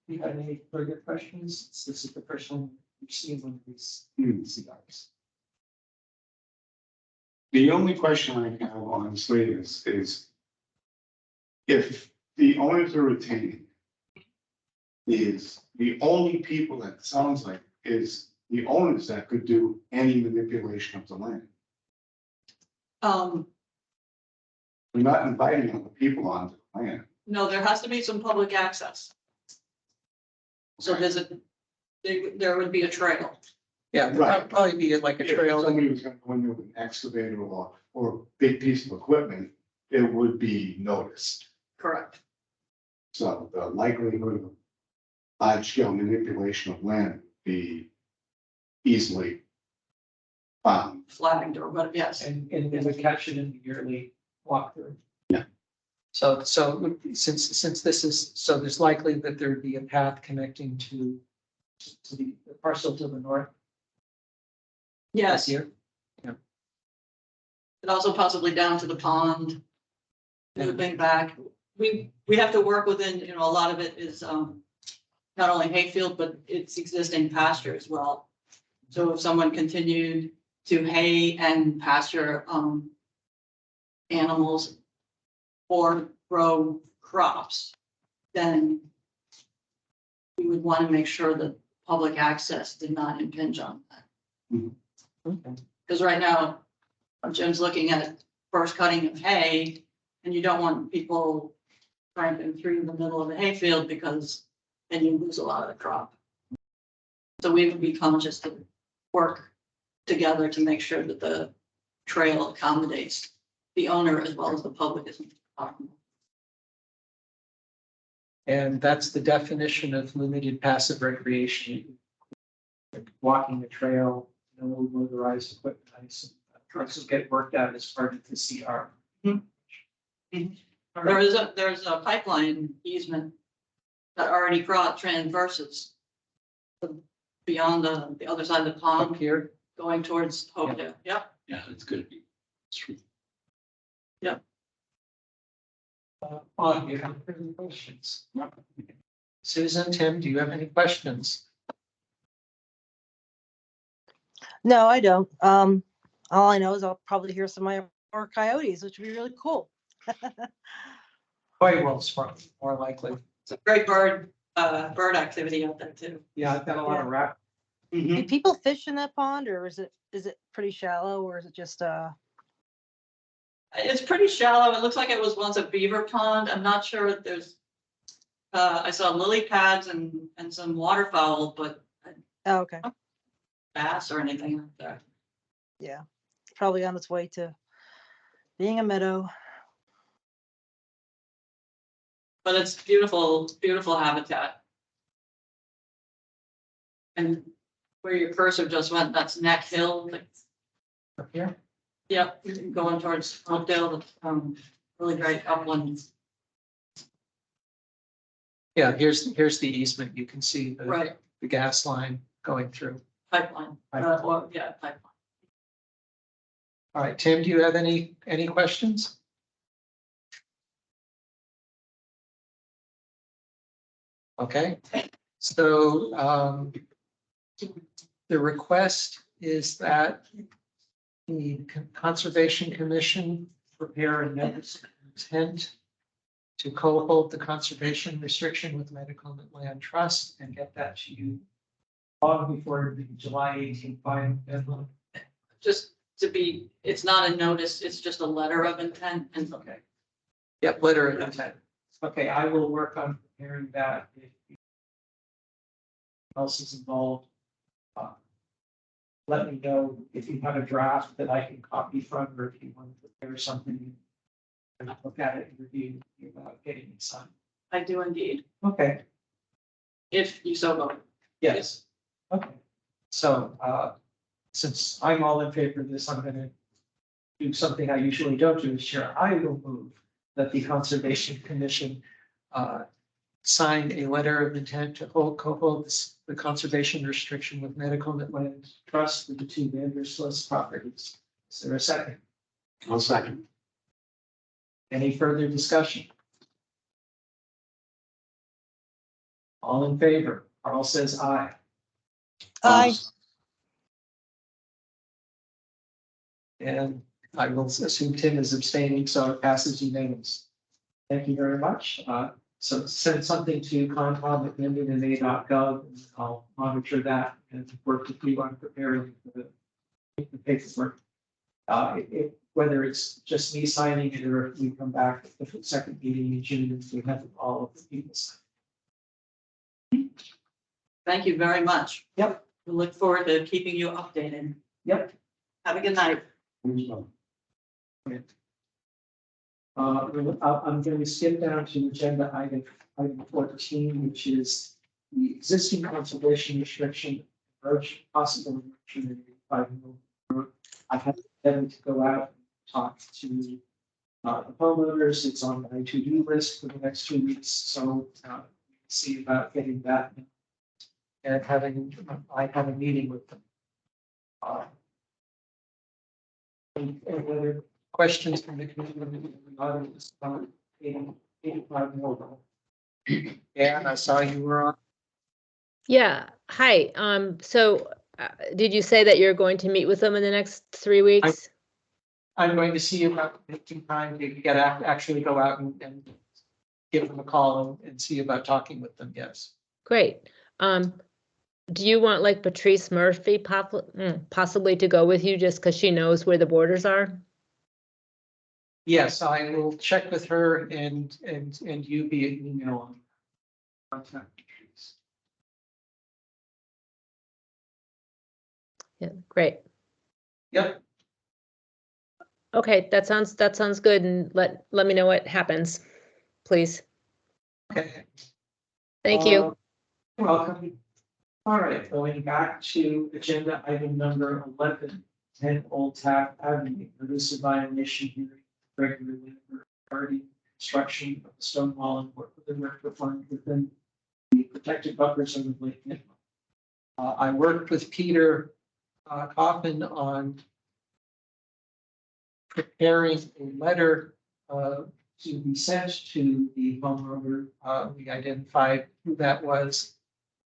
You have any further questions? This is the first one we've seen one of these CRs. The only question I have honestly is if the owners are retained, is the only people that sounds like is the owners that could do any manipulation of the land. We're not inviting other people onto the land. No, there has to be some public access. So there would be a trail. Yeah, that'd probably be like a If trail. somebody was gonna go in there with an excavator or a big piece of equipment, it would be noticed. Correct. So the likelihood of large scale manipulation of land would be easily found. Flagged or what, yes. And we would catch it in the yearly walkthrough. Yeah. So since this is, so there's likely that there'd be a path connecting to the parcel to the north. Yes, Here. and also possibly down to the pond. Moving back, we have to work within, a lot of it is not only hayfield, but it's existing pasture as well. So if someone continued to hay and pasture animals or grow crops, then we would want to make sure that public access did not impinge on that. Okay. Because right now, Jim's looking at first cutting of hay, and you don't want people tramping through the middle of the hayfield because then you lose a lot of the crop. So we would be conscious to work together to make sure that the trail accommodates the owner as well as the public as much as possible. And that's the definition of limited passive recreation. Walking the trail, no motorized equipment, trucks get worked out as part of the CR. There's a pipeline easement that already transverses beyond the other side of the Up pond here, going towards Hopedale. Yep. Yeah, it's gonna be. you have any questions? Susan, Tim, do you have any questions? No, I don't. All I know is I'll probably hear some more coyotes, which would be really cool. Quite well, more likely. It's a great bird activity out there too. Yeah, I've got a lot of Do people fish in that pond or is it pretty shallow or is it just, It's pretty shallow. It looks like it was once a beaver pond. I'm not sure if there's. I saw lily pads and some waterfowl, but oh, okay, bass or anything like that. yeah, probably on its way to being a meadow. But it's beautiful, beautiful habitat. And where your cursor just went, that's Neck Hill. Like, Up here? yep, going towards Oakdale, really great uplands. Yeah, here's the easement. You can see Right, the gas line going through. pipeline, yeah, pipeline. All right, Tim, do you have any questions? Okay, so the request is that the Conservation Commission prepare a notice of intent to co-hold the conservation restriction with Metacomet Land Trust and get that to you long before the July 18th final deadline. Just to be, it's not a notice, it's just a letter of intent and. Okay. Yep, letter of intent. Okay, I will work on preparing that. If else is involved, let me know if you have a draft that I can copy from, or if you want to prepare something and look at it and review about getting it signed. I do indeed, Okay, if you so vote. yes. Okay, so since I'm all in favor of this, I'm gonna do something I usually don't do as chair. I will move that the Conservation Commission sign a letter of intent to co-hold the conservation restriction with Metacomet Land Trust for the two Vanderslice properties. Is there a second? I'll second. Any further discussion? All in favor? Carl says aye. Aye. And I will assume Tim is abstaining, so it passes unanimous. Thank you very much. So send something to concom@mma.gov and I'll monitor that and work with you on preparing the paperwork. Whether it's just me signing it or if we come back at the second meeting in June, if we have all of the people sign. Thank you very much. Yep. We look forward to keeping you updated. Yep. Have a good night. I'm going to skip down to agenda item 14, which is the existing conservation restriction, approach possible restriction by the road. I have them to go out and talk to the homeowners. It's on my to-do list for the next 2 weeks, so see about getting that and I have a meeting with them. And whether questions from the community, audience about 85 more. Yeah, I saw you were on. Yeah, hi. So did you say that you're going to meet with them in the next 3 weeks? I'm going to see about making time to get actually go out and give them a call and see about talking with them. Yes. Great. Do you want like Patrice Murphy possibly to go with you just because she knows where the borders are? Yes, I will check with her and you via email on contact. Yeah, great. Yep. Okay, that sounds good, and let me know what happens, please. Okay. Thank you. You're welcome. All right, going back to agenda item number 11, 10 Old Taft Avenue. This is a violation here regularly regarding construction of the stone wall and work with the requirement within the protected buffers of the Lake Nipmuc. I worked with Peter Kaufman on preparing a letter to be sent to the homeowner. We identified who that was,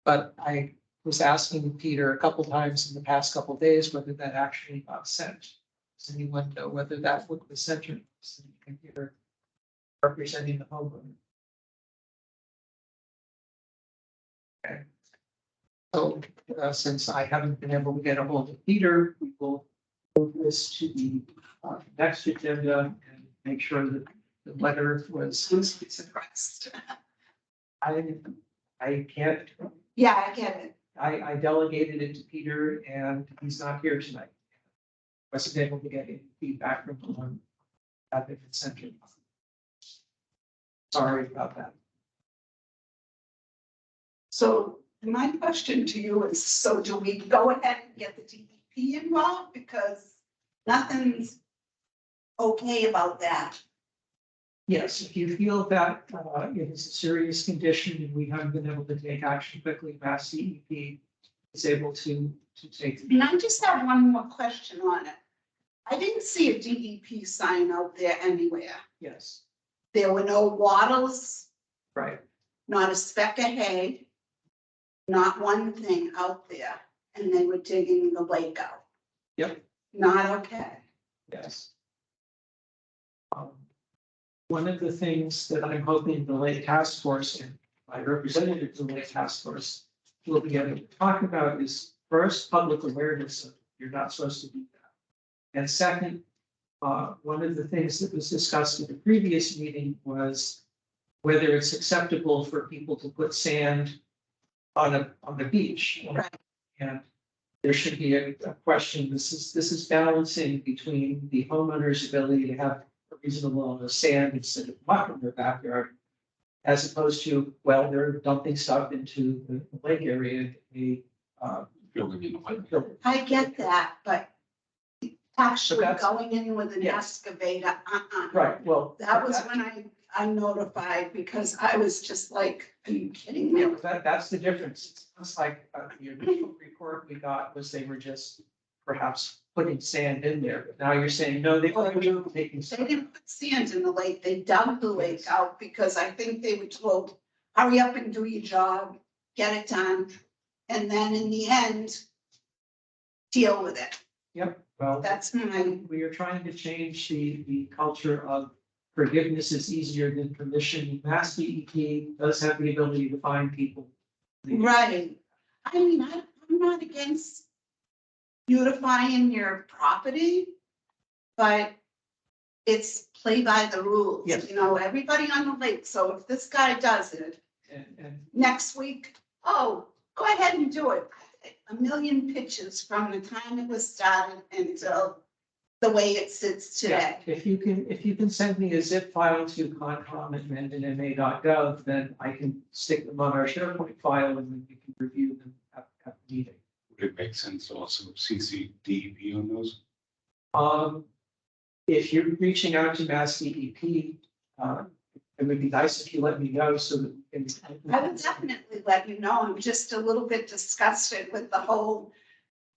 but I was asking Peter a couple times in the past couple of days whether that actually got sent. Does anyone know whether that was sent or so you can hear representing the homeowner? Okay. So, since I haven't been able to get a hold of Peter, we will move this to the next agenda and make sure that the letter was. It's addressed. I can't, Yeah, I get it. I delegated it to Peter and he's not here tonight. Wasn't able to get any feedback from him at the center. Sorry about that. So my question to you is, so do we go ahead and get the DEP involved? Because nothing's okay about that. Yes, if you feel that it is a serious condition and we haven't been able to take action quickly, Mass DEP is able to take. And I just have one more question on it. I didn't see a DEP sign out there anywhere. Yes, There were no wattles, right. not a speck of hay, not one thing out there, and they were digging the lake out. Yep. Not okay. Yes. One of the things that I'm hoping the Lake Task Force and my representative to the Lake Task Force will be able to talk about is first, public awareness of you're not supposed to do that. And second, one of the things that was discussed at the previous meeting was whether it's acceptable for people to put sand on the beach. Right. And there should be a question. This is balancing between the homeowner's ability to have a reasonable amount of sand instead of muck in their backyard, as opposed to, well, they're dumping stuff into the lake area. I get that, but actually But that's- going in with an Yeah. excavator, Right, well. That was when I notified, because I was just like, are you kidding me? That's the difference. It's like the initial report we got was they were just perhaps putting sand in there, but now you're saying, no, they were taking. They didn't put sand in the lake, they dug the lake out, because I think they were told, hurry up and do your job, get it done. And then in the end, deal with it. Yep, well, That's my, we are trying to change the culture of forgiveness is easier than permission. Mass DEP does have the ability to find people. right. I mean, I'm not against beautifying your property, but it's play by the rules. Yes. You know, everybody on the lake, so if this guy does it And next week, oh, go ahead and do it. 1,000,000 pictures from the time it was started until the way it sits yeah, today. if you can send me a zip file to concom@mendonma.gov, then I can stick them on our SharePoint file and then we can review them at the meeting. Would it make sense to also CC DEP on those? If you're reaching out to Mass DEP, it would be nice if you let me know so that we can. I would definitely let you know. I'm just a little bit disgusted with the whole.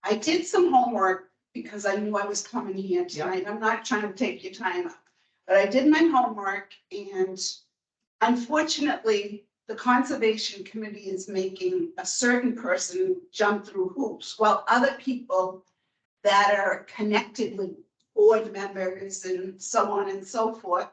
I did some homework because I knew I was coming here tonight. I'm not trying to take your time up. But I did my homework, and unfortunately, the Conservation Committee is making a certain person jump through hoops, while other people that are connected with board members and so on and so forth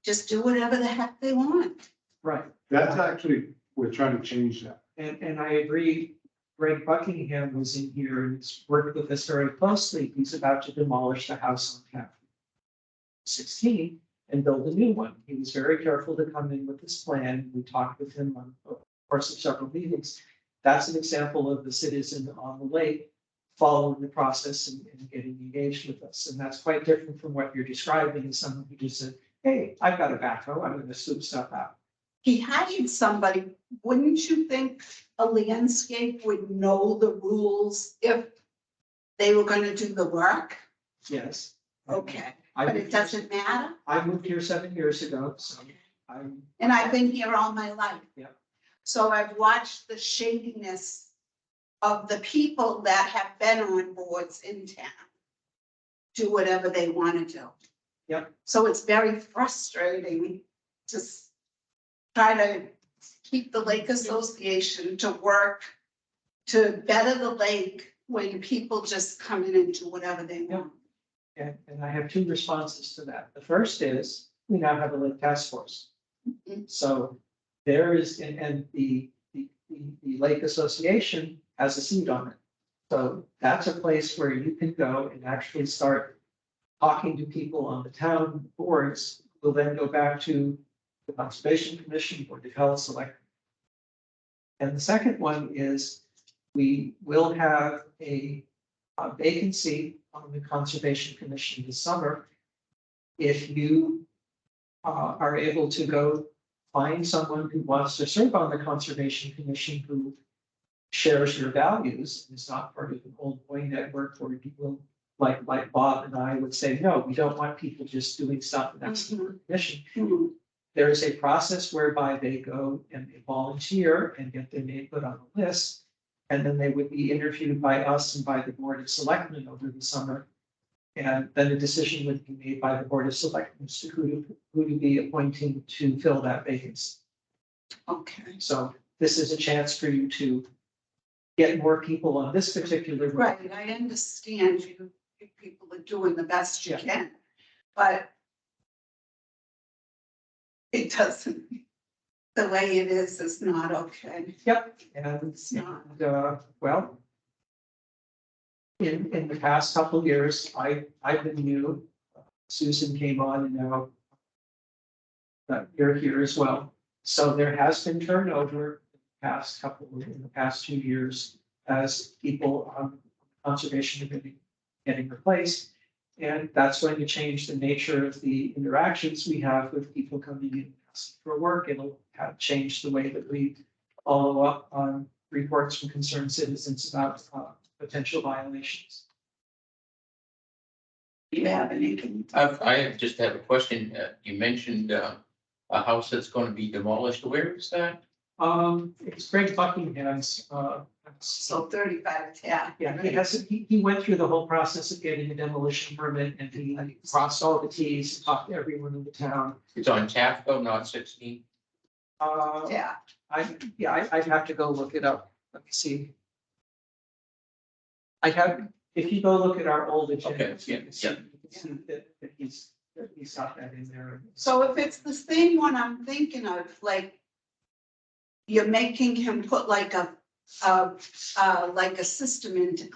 just do whatever the heck they want. Right. That's actually, we're trying to change that. And I agree, Greg Buckingham was in here and he's worked with us very closely. He's about to demolish the house on Capitol 16 and build a new one. He was very careful to come in with this plan. We talked with him on the course of several meetings. That's an example of the citizen on the lake following the process and getting engaged with us. And that's quite different from what you're describing as someone who just said, hey, I've got a backhoe, I'm gonna scoop stuff out. He hired somebody, wouldn't you think a landscape would know the rules if they were gonna do the work? Yes. Okay, I but moved it here- doesn't matter, I moved here 7 years ago, so I'm, and I've been here all my life. Yeah. So I've watched the shadiness of the people that have been on boards in town do whatever they wanna do. Yep. So it's very frustrating to try to keep the Lake Association to work to better the lake when people just come in and do whatever they want. and I have two responses to that. The first is, we now have a lake task force. Mhm. So there is, and the Lake Association has a seat on it. So that's a place where you can go and actually start talking to people on the town boards. We'll then go back to the Conservation Commission, Board of Health, Select. And the second one is we will have a vacancy on the Conservation Commission this summer. If you are able to go find someone who wants to serve on the Conservation Commission who shares your values, and is not part of an old boy network where you will, like Bob and I would say, no, we don't want people just doing stuff that's the commission. There is a process whereby they go and they volunteer and get their name put on the list. And then they would be interviewed by us and by the Board of Selectmen over the summer. And then a decision would be made by the Board of Selectmen as to who to be appointing to fill that vacancy. Okay. So this is a chance for you to get more people on this particular. Right, I understand you people are doing the best you Yeah. can, but it doesn't, the way it is not okay. Yep, and It's not. well. In the past couple of years, I've been new. Susan came on and now. You're here as well. So there has been turnover in the past 2 years as people on conservation have been getting replaced. And that's going to change the nature of the interactions we have with people coming in asking for work. It'll have changed the way that we follow up on reports from concerned citizens about potential violations. Do you have anything? I just have a question. You mentioned a house that's going to be demolished. Where is that? It's Greg Buckingham's, So 35, yeah. yeah, he went through the whole process of getting a demolition permit and he crossed all the Ts, talked to everyone in the town. It's on Taftco, not 16. Yeah, I'd have to go look it up. Let me see. If you go look at our old agenda, Okay, you can see, yeah. you can see that he's got that in there. so if it's the same one I'm thinking of, like, you're making him put like a system in to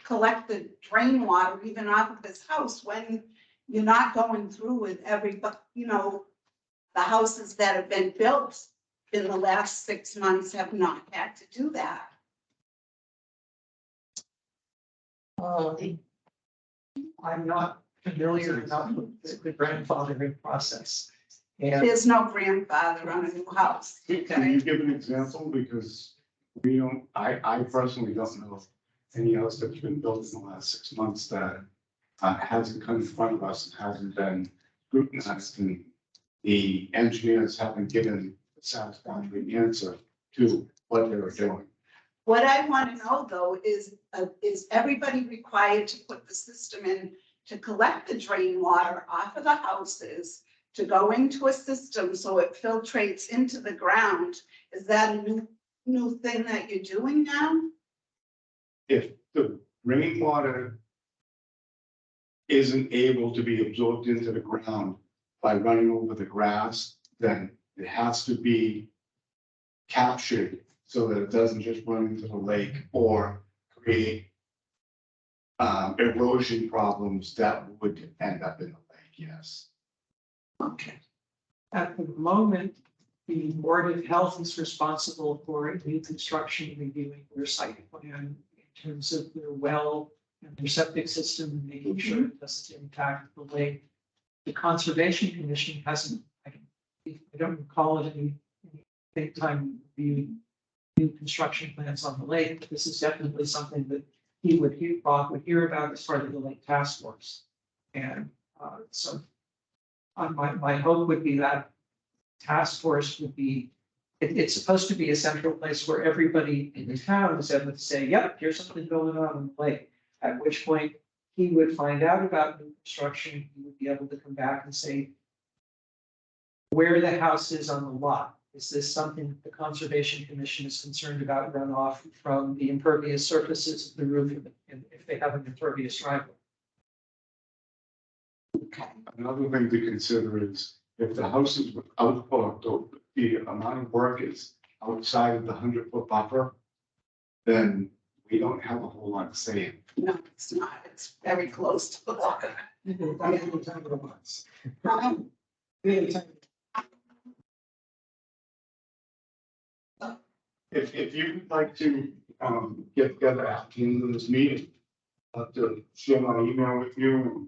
collect the drain water even off of his house when you're not going through with every, the houses that have been built in the last 6 months have not had to do that. I'm not familiar enough with the grandfathering process. And There's no grandfather on a new house. Can you give an example? Because we don't, I personally don't know any house that's been built in the last 6 months that hasn't come in front of us and hasn't been scrutinized, and the engineers haven't given a satisfactory answer to what they were doing. What I want to know though is everybody required to put the system in to collect the drain water off of the houses to go into a system so it filtrates into the ground? Is that a new thing that you're doing now? If the rainwater isn't able to be absorbed into the ground by running over the grass, then it has to be captured so that it doesn't just run into the lake or create erosion problems that would end up in the lake, yes. Okay. at the moment, the Board of Health is responsible for new construction, reviewing their site plan in terms of their well and their septic system, and making sure it doesn't impact the lake. The Conservation Commission hasn't, I don't recall it any big time reviewed new construction plans on the lake, but this is definitely something that Bob would hear about as part of the Lake Task Force. And so my hope would be that task force would be, it's supposed to be a central place where everybody in the town is able to say, yep, here's something going on the lake. At which point he would find out about new construction, he would be able to come back and say where the house is on the lot. Is this something the Conservation Commission is concerned about runoff from the impervious surfaces of the roof, and if they have an impervious driveway? Another thing to consider is if the house is out, or the amount of work is outside of the 100-foot buffer, then we don't have a whole lot to say. No, it's not. It's very close to the water. Um, If you'd like to, get together after the end of this meeting, I'll have to share my email with you and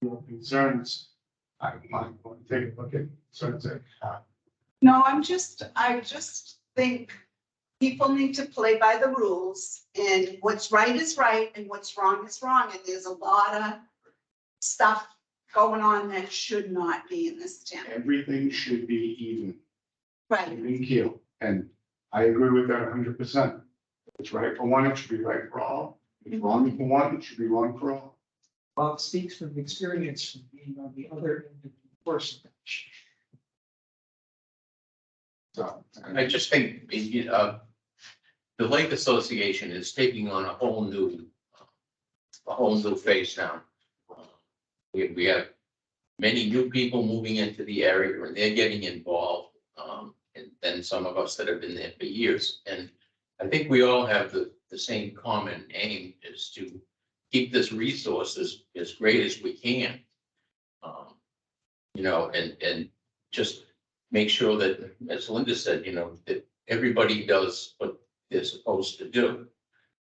your concerns. I might want to take a look at concerns that, No, I just think people need to play by the rules and what's right is right and what's wrong is wrong. And there's a lot of stuff going on that should not be in this town. everything should be even, Right. even keel. And I agree with that 100%. If it's right for one, it should be right for all. If it's wrong for one, it should be wrong for all. Bob speaks from experience from being on the other end of the enforcement bench. So. I just think, the Lake Association is taking on a whole new phase now. We have many new people moving into the area and they're getting involved. And then some of us that have been there for years. And I think we all have the same common aim is to keep this resource as great as we can. And just make sure that, as Linda said, that everybody does what they're supposed to do.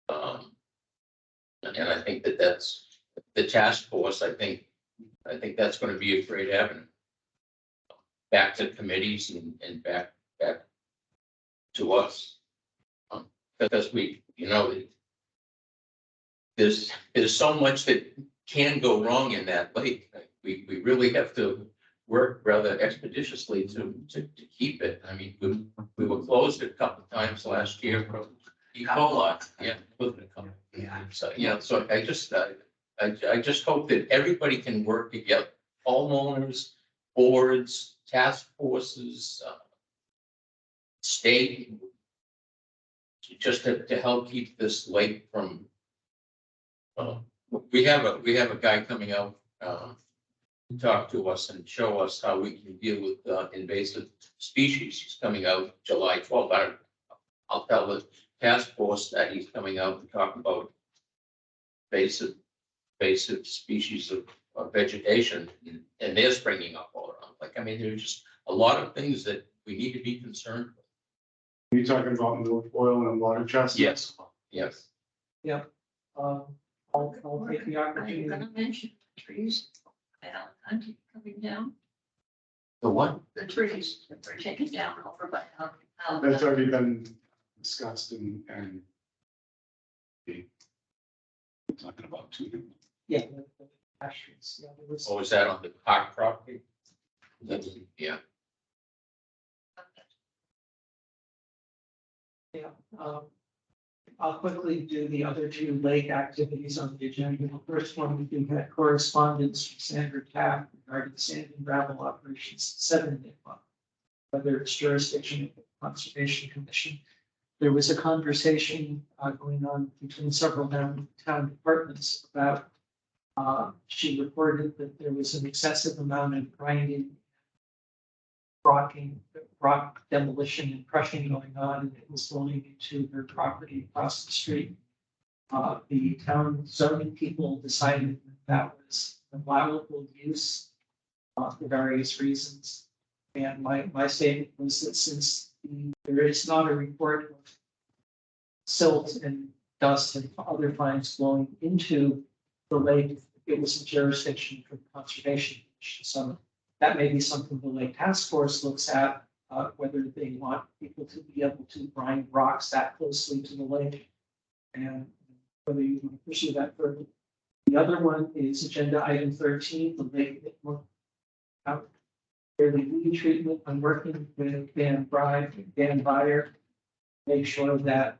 And I think that's the task force. I think that's going to be a great avenue. Back to committees and back to us. Because there's so much that can go wrong in that lake. We really have to work rather expeditiously to keep it. I mean, we were closed a couple of times last year for E. coli. Yeah. So I just hope that everybody can work together, homeowners, boards, task forces, state, just to help keep this lake from. We have a guy coming out to talk to us and show us how we can deal with invasive species. He's coming out July 12th. I'll tell the task force that he's coming out to talk about invasive species of vegetation, and they're springing up all around. There's just a lot of things that we need to be concerned with. Are you talking about milfoil and water chestnuts? Yes. Yeah. I'll take the Are opportunity. you gonna mention trees? Coming down, The what? the trees that were taken down over by. That's already been discussed and. Talking about two. Yeah. the pastures, yeah, there was- Or was that on the park property? Yeah. Yeah, I'll quickly do the other two lake activities on the agenda. The first one, we do have correspondence from Sandra Taft regarding sand and gravel operations, 7 Day Club. Whether it's jurisdiction of the Conservation Commission. There was a conversation going on between several town departments about, she reported that there was an excessive amount of grinding, rock demolition and crushing going on, and it was flowing into her property across the street. The town zoning people decided that was allowable use for various reasons. And my statement was that since there is not a report of silt and dust and other fines flowing into the lake, it was a jurisdiction for the Conservation Commission. So that may be something the Lake Task Force looks at, whether they want people to be able to grind rocks that closely to the lake, and whether you want to pursue that further. The other one is agenda item 13, the lake early weed treatment. I'm working with Dan Byer, make sure that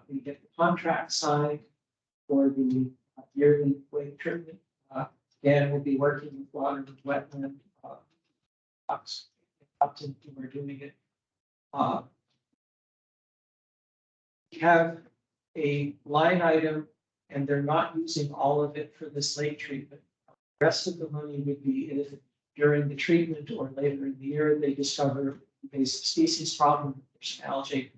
we get the contract signed for the yearly lake treatment. Dan will be working with water and wetland. Upton, we're doing it. We have a line item, and they're not using all of it for this lake treatment. The rest of the money would be if during the treatment or later in the year, they discover invasive species problem, there's an algae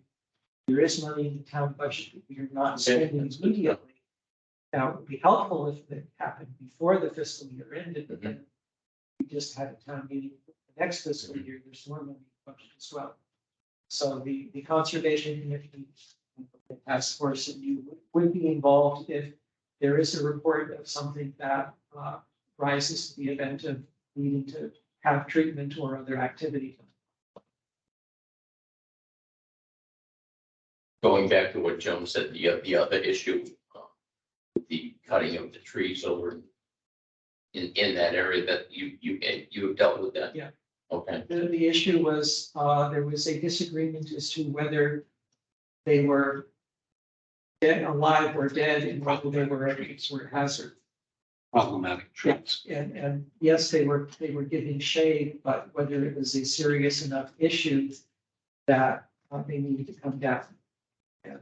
there is money in the town budget that we are not spending immediately. Now, it would be helpful if it happened before the fiscal year ended, but then we just had a town meeting for the next fiscal year, there's more money in the budget as well. So the conservation committee, the task force, and you would be involved if there is a report of something that rises to the event of needing to have treatment or other activity. Going back to what Joan said, the other issue, the cutting of the trees over in that area that you have dealt with that? Yeah. Okay. The issue was, there was a disagreement as to whether they were dead, alive or dead, and whether they were a hazard. Problematic trees. And yes, they were giving shade, but whether it was a serious enough issue that they needed to come down. And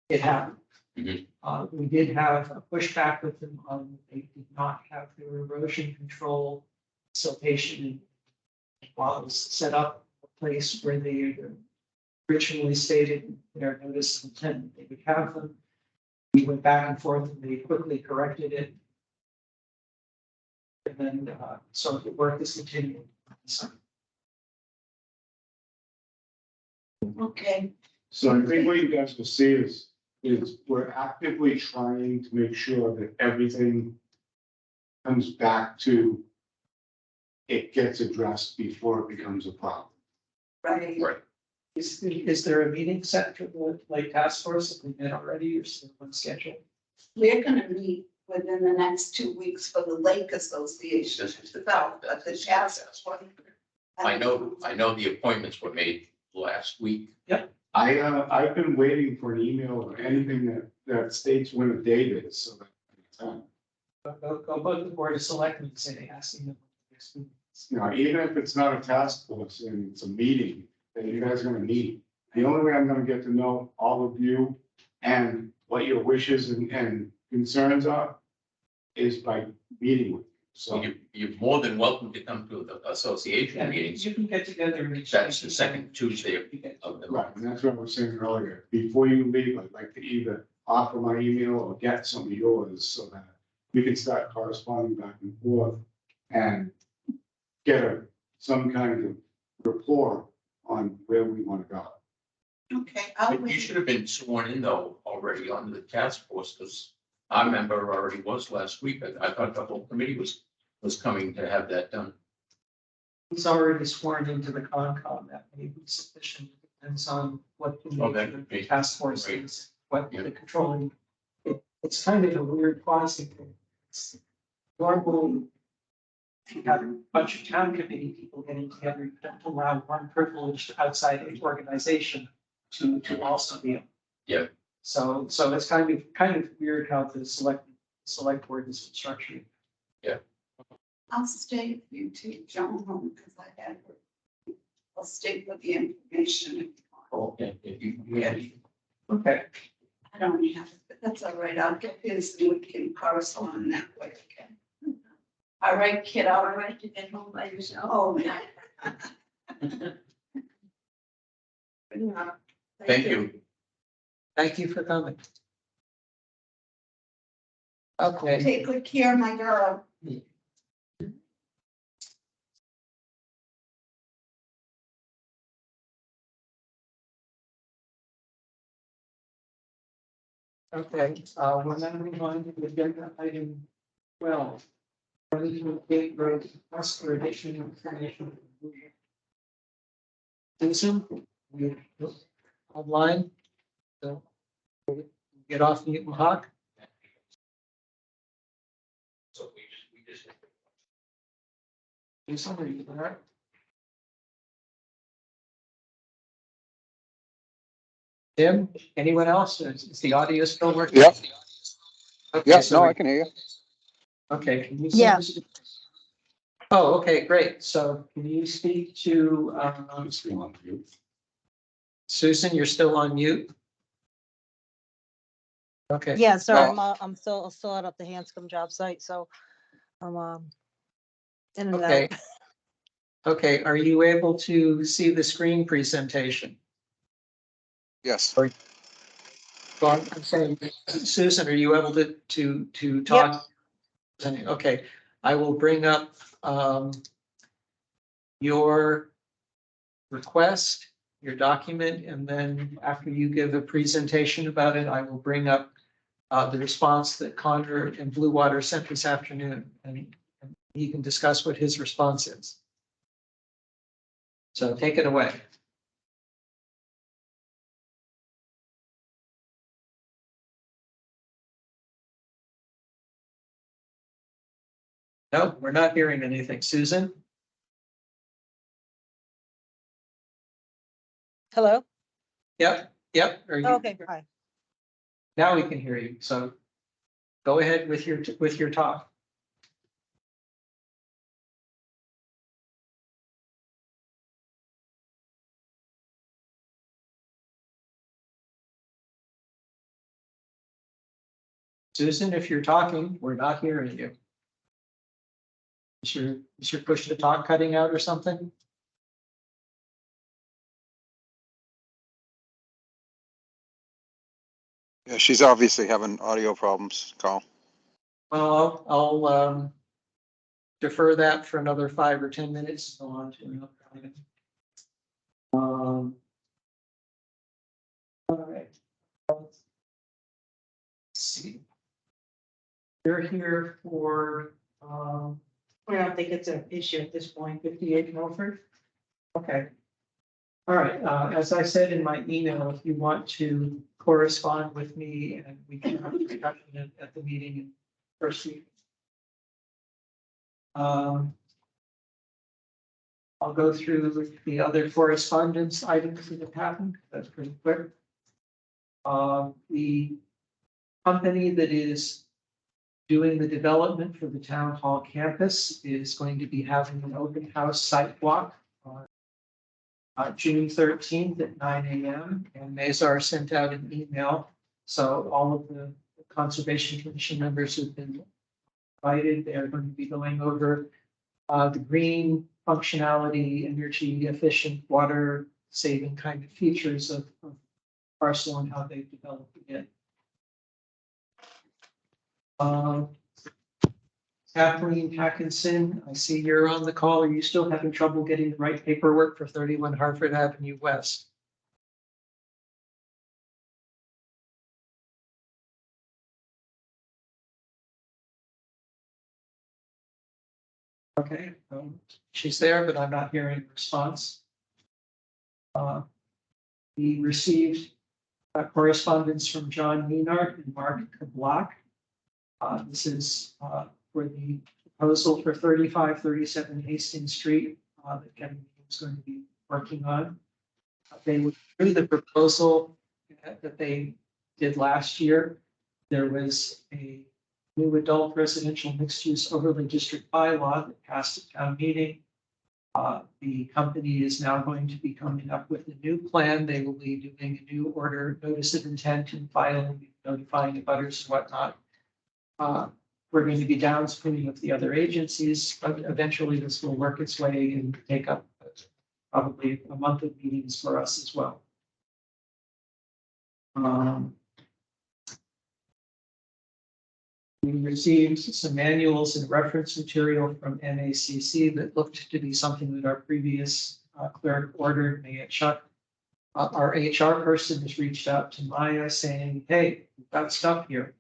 it happened. We did have a pushback with them on, they did not have their erosion control siltation. While it was set up a place where they originally stated in their notice of intent that they would have them. We went back and forth and they quickly corrected it. And then, so the work is continuing. So, Okay, So I think what you guys will see is we're actively trying to make sure that everything comes back to it gets addressed before it becomes a problem. right. Right. is there a meeting set for the Lake Task Force? Have we met already or still on schedule? We're gonna meet within the next 2 weeks for the Lake Association itself, but the task force. I know the appointments were made last week. I've been waiting for an email or anything that states when a date is, so that. Go above the Board of Selectmen and say, asking them. You know, even if it's not a task force and it's a meeting that you guys are gonna meet, the only way I'm gonna get to know all of you and what your wishes and concerns are is by meeting with you. So You're more than welcome to come to the association meetings. You can get together and. That's the second Tuesday of the right, month. and that's what I was saying earlier. Before you leave, I'd like to either offer my email or get some of yours so that we can start corresponding back and forth and get some kind of rapport on where we want to go. Okay, I'll You wait. should have been sworn in though already on the task force, because our member already was last week. I thought the whole committee was coming to have that done. He's already sworn into the Concom, that may be sufficient, depends on what the Oh, that nature could of the be. task force Right. is, what Yeah. the controlling. It's kind of a weird quasi thing. It's normally, if you have a bunch of town committee people getting together, you don't allow one privileged outside organization to also be. Yeah. So it's kind of weird how the select board is structured. I'll stay with you too, Joan, because I had her. I'll stay with the information if you want. Okay. If you- Okay. I don't have it, but that's all right. I'll get his and we can correspond that way, okay? All right, kid, all right to get home by yourself? Oh, yeah. Good enough. Thank you. Thank you for coming. Okay. Take good care, my girl. Okay, we're now moving on to the agenda item 12. Burlington Gate Road, request for additional information. Susan, you online? So get off mute and talk. So we just. Susan, are you there? Tim, anyone else? Is the audio still working? Yep. Okay, Yes, so no, I can hear you. okay, can you? Yeah. Oh, okay, great. So can you speak to, I'm still on mute. Susan, you're still on mute? Okay. Yeah, sorry, Oh. I'm still out at the Hanscom job site, so I'm in and Okay. out. Okay, are you able to see the screen presentation? Yes. Well, I'm saying, Susan, are you able to talk? Okay, I will bring up, your request, your document, and then after you give a presentation about it, I will bring up the response that Connor and Blue Water sent this afternoon, and he can discuss what his response is. So take it away. No, we're not hearing anything. Susan? Hello? Yep, yep. Are you? Okay, hi. Now we can hear you. So go ahead with your talk. Susan, if you're talking, we're not hearing you. Is your push to talk cutting out or something? Yeah, she's obviously having audio problems, Carl. Well, I'll defer that for another 5 or 10 minutes. Go on to another item. All right. Let's see. You're here for, I don't think it's an issue at this point, 58 Milford. Okay. All right, as I said in my email, if you want to correspond with me and we can have a discussion at the meeting in person. I'll go through the other correspondence items that have happened. That's pretty quick. The company that is doing the development for the town hall campus is going to be having an open house site walk on June 13th at 9 a.m. and Mazar sent out an email. So all of the Conservation Commission members who've been invited, they're going to be going over the green functionality, energy efficient, water saving kind of features of parcel and how they've developed it. Kathleen Hackinson, I see you're on the call. Are you still having trouble getting the right paperwork for 31 Hartford Avenue West? Okay, she's there, but I'm not hearing a response. We received correspondence from John Meenart and Mark Kablock. This is for the proposal for 3537 Hastings Street that Kevin is going to be working on. They withdrew the proposal that they did last year. There was a new adult residential mixed-use overlay district bylaw that passed at town meeting. The company is now going to be coming up with a new plan. They will be doing a new order, notice of intent and filing, notifying the butters and whatnot. We're going to be downstream of the other agencies, but eventually this will work its way and take up probably a month of meetings for us as well. We received some manuals and reference material from MACC that looked to be something that our previous clerk ordered. Chuck, our HR person, has reached out to Maya saying, hey, we've got stuff here.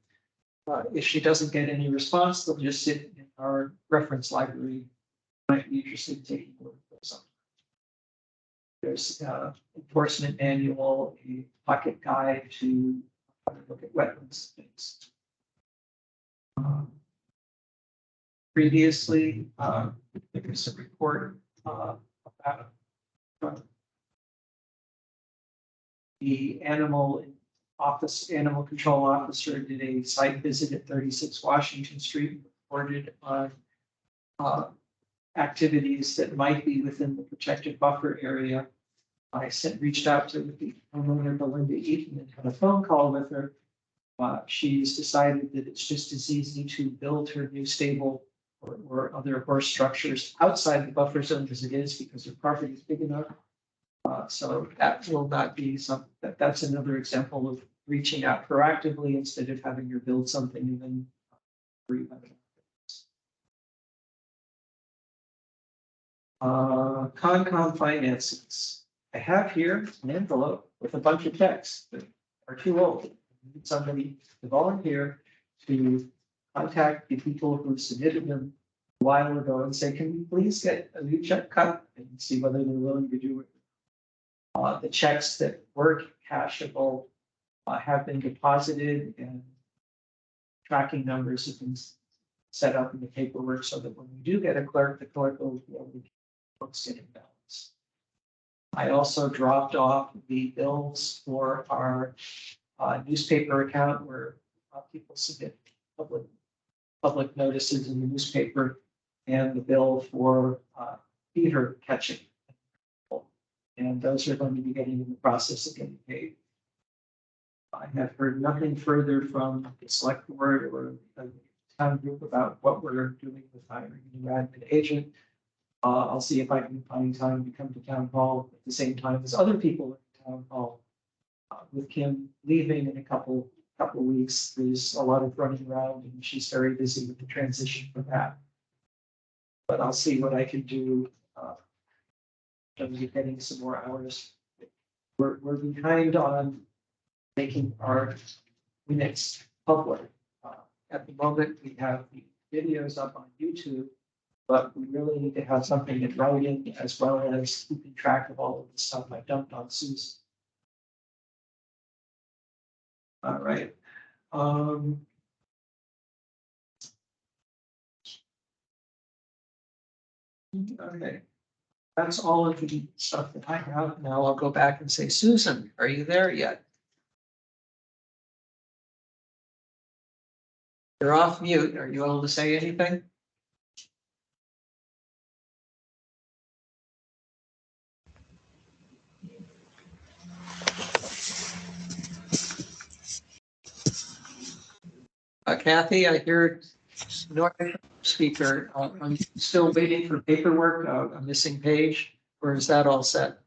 If she doesn't get any response, they'll just sit in our reference library. Might be interested in taking a look at something. There's enforcement manual, a pocket guide to look at wetlands things. Previously, there was a report about the animal control officer did a site visit at 36 Washington Street, reported on activities that might be within the protected buffer area. I reached out to the homeowner, Belinda Eaton, and had a phone call with her. She's decided that it's just as easy to build her new stable or other horse structures outside the buffer zone as it is because her property is big enough. So that will not be that's another example of reaching out proactively instead of having her build something and then worry about it. Concom finances. I have here an envelope with a bunch of checks that are too old. I need somebody to volunteer to contact the people who submitted them a while ago and say, can we please get a new check cut and see whether they're willing to do it. The checks that were cashable have been deposited and tracking numbers have been set up in the paperwork so that when we do get a clerk, the clerk will be able to books getting balanced. I also dropped off the bills for our newspaper account where people submit public notices in the newspaper and the bill for beaver catching. And those are going to be getting in the process of getting paid. I have heard nothing further from the select board or the town group about what we're doing with hiring a new admin agent. I'll see if I can find time to come to town hall at the same time as other people at town hall. With Kim leaving in a couple weeks, there's a lot of running around and she's very busy with the transition for that. But I'll see what I can do in terms of getting some more hours. We're behind on making our minutes public. At the moment, we have the videos up on YouTube, but we really need to have something in writing as well as keeping track of all of the stuff I dumped on Susan. All right. Okay. That's all of the stuff that I have. Now I'll go back and say, Susan, are you there yet? You're off mute. Are you able to say anything? Kathy, I hear no speaker. I'm still waiting for paperwork, a missing page, or is that all set?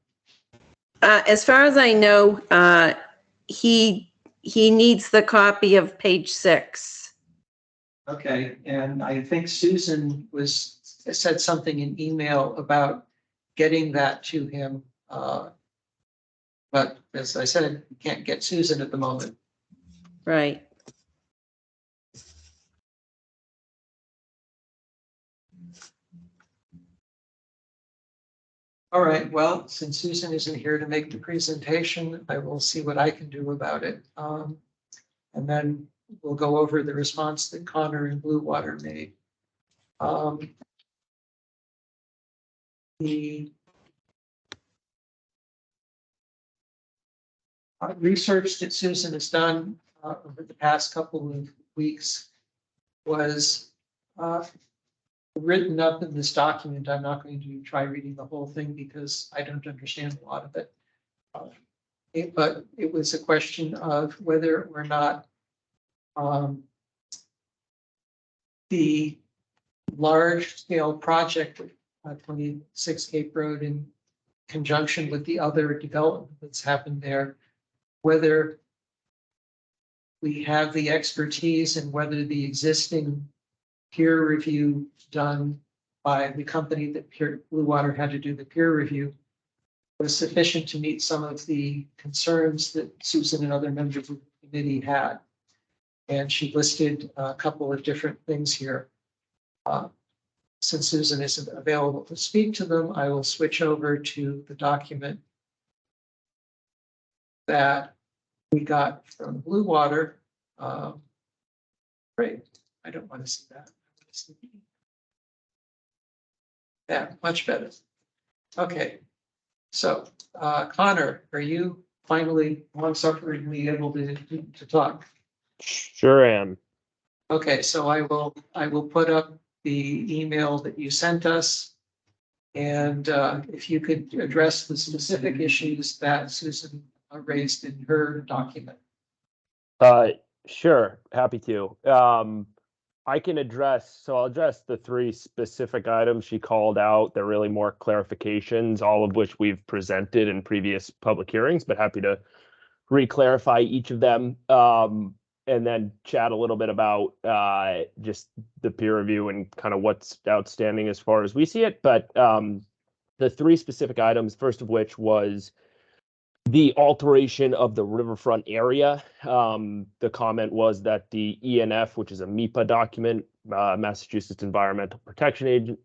As far as I know, he needs the copy of page 6. Okay, and I think Susan said something in email about getting that to him. But as I said, we can't get Susan at the moment. Right. All right, well, since Susan isn't here to make the presentation, I will see what I can do about it. And then we'll go over the response that Connor and Blue Water made. The research that Susan has done over the past couple of weeks was written up in this document. I'm not going to try reading the whole thing because I don't understand a lot of it. But it was a question of whether or not the large scale project at 26 Cape Road in conjunction with the other development that's happened there, whether we have the expertise and whether the existing peer review done by the company that Blue Water had to do the peer review was sufficient to meet some of the concerns that Susan and other members of the committee had. And she listed a couple of different things here. Since Susan isn't available to speak to them, I will switch over to the document that we got from Blue Water. Great, I don't want to see that. Yeah, much better. Okay, so Connor, are you finally long-sufferingly able to talk? Sure am. Okay, so I will put up the email that you sent us. And if you could address the specific issues that Susan raised in her document. Sure, happy to. I can address, so I'll address the three specific items she called out. They're really more clarifications, all of which we've presented in previous public hearings, but happy to re-clarify each of them. And then chat a little bit about just the peer review and kind of what's outstanding as far as we see it. But the three specific items, first of which was the alteration of the riverfront area. The comment was that the ENF, which is a MEPA document, Massachusetts Environmental Protection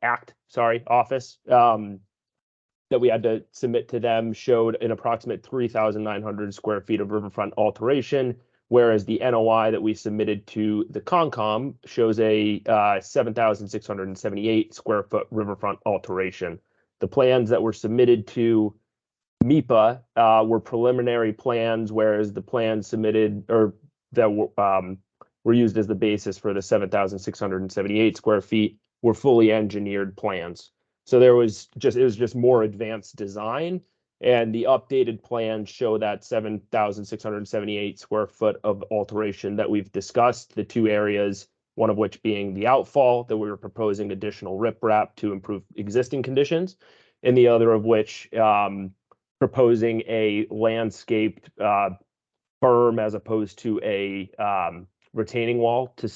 Office, that we had to submit to them, showed an approximate 3,900 square feet of riverfront alteration, whereas the NOI that we submitted to the Concom shows a 7,678 square foot riverfront alteration. The plans that were submitted to MEPA were preliminary plans, whereas the plans submitted or that were used as the basis for the 7,678 square feet were fully engineered plans. So it was just more advanced design, and the updated plans show that 7,678 square foot of alteration that we've discussed, the two areas, one of which being the outfall that we were proposing additional riprap to improve existing conditions, and the other of which proposing a landscaped berm as opposed to a retaining wall to,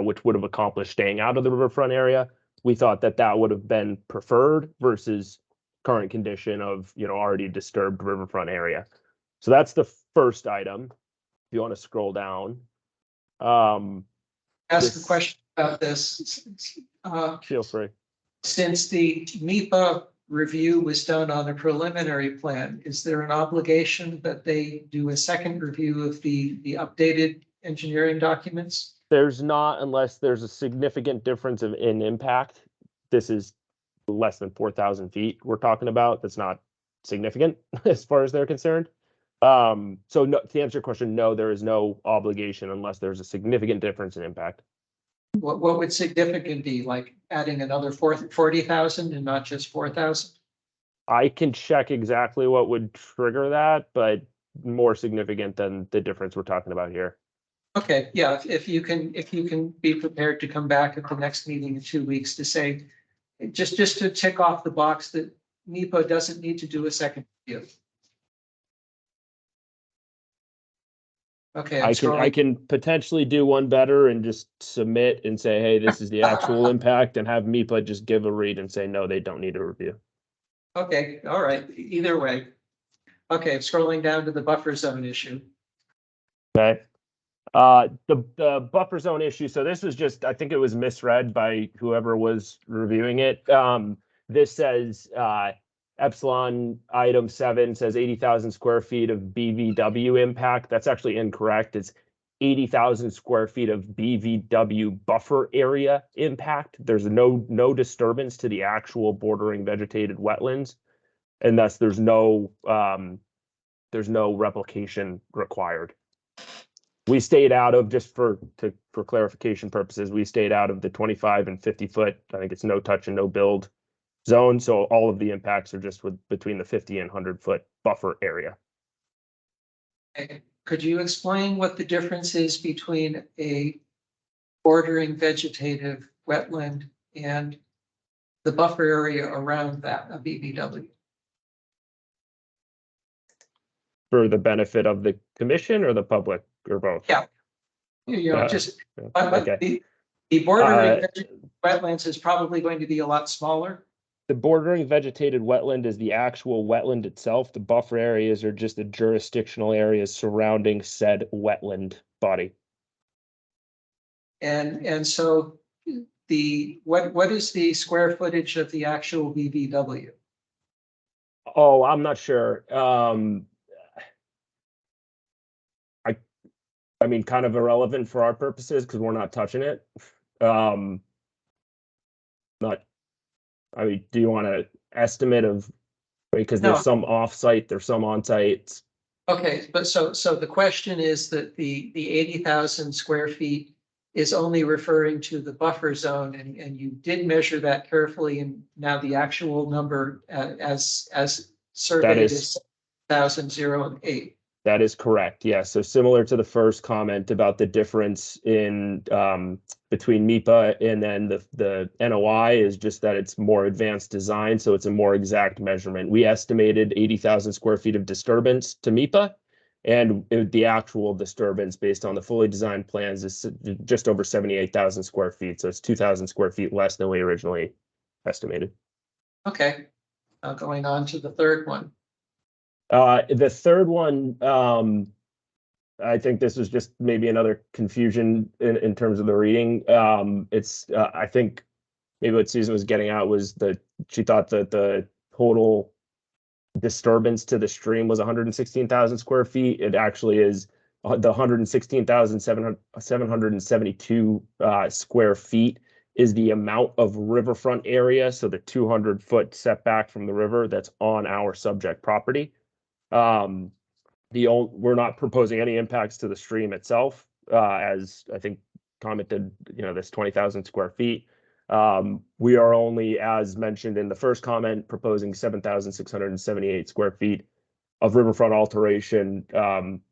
which would have accomplished staying out of the riverfront area. We thought that that would have been preferred versus current condition of, already disturbed riverfront area. So that's the first item. If you want to scroll down. Ask a question about this. Feel free. Since the MEPA review was done on a preliminary plan, is there an obligation that they do a second review of the updated engineering documents? There's not, unless there's a significant difference in impact. This is less than 4,000 feet we're talking about. That's not significant as far as they're concerned. So no, to answer your question, no, there is no obligation unless there's a significant difference in impact. What would significant be, like adding another 40,000 and not just 4,000? I can check exactly what would trigger that, but more significant than the difference we're talking about here. Okay, yeah, if you can be prepared to come back at the next meeting in 2 weeks to say, just to tick off the box that MEPA doesn't need to do a second review. Okay, I can potentially do one better and just submit and say, hey, this is the actual impact, and have MEPA just give a read and say, no, they don't need a review. Okay, all right, either way. Okay, scrolling down to the buffer zone issue. Okay. The buffer zone issue. So this was just, I think it was misread by whoever was reviewing it. This says Epsilon item 7 says 80,000 square feet of BVW impact. That's actually incorrect. It's 80,000 square feet of BVW buffer area impact. There's no disturbance to the actual bordering vegetated wetlands, and thus there's no replication required. We stayed out of, just for clarification purposes, we stayed out of the 25 and 50 foot. I think it's no touch and no build zone. So all of the impacts are just between the 50 and 100 foot buffer area. Okay. Could you explain what the difference is between a bordering vegetative wetland and the buffer area around that, a BVW? For the benefit of the commission or the public, or both? Yeah. Okay. The bordering wetlands is probably going to be a lot smaller. The bordering vegetated wetland is the actual wetland itself. The buffer areas are just the jurisdictional areas surrounding said wetland body. And so what is the square footage of the actual BVW? Oh, I'm not sure. I mean, kind of irrelevant for our purposes because we're not touching it. Do you want an estimate of, because there's some off-site, there's some on-site. Okay, but so the question is that the 80,000 square feet is only referring to the buffer zone, and you did measure that carefully, and now the actual number as surveyed is 7,008. That is correct. Yeah. So similar to the first comment about the difference in between MIPA and then the NOI is just that it's more advanced design. So it's a more exact measurement. We estimated 80,000 square feet of disturbance to MIPA, and the actual disturbance based on the fully designed plans is just over 78,000 square feet. So it's 2,000 square feet less than we originally estimated. Okay, now going on to the third one. The third one, I think this was just maybe another confusion in terms of the reading. I think maybe what Susan was getting at was that she thought that the total disturbance to the stream was 116,000 square feet. It actually is the 116,772 square feet is the amount of riverfront area. So the 200-foot setback from the river that's on our subject property. We're not proposing any impacts to the stream itself, as I think commented, this 20,000 square feet. We are only, as mentioned in the first comment, proposing 7,678 square feet of riverfront alteration, in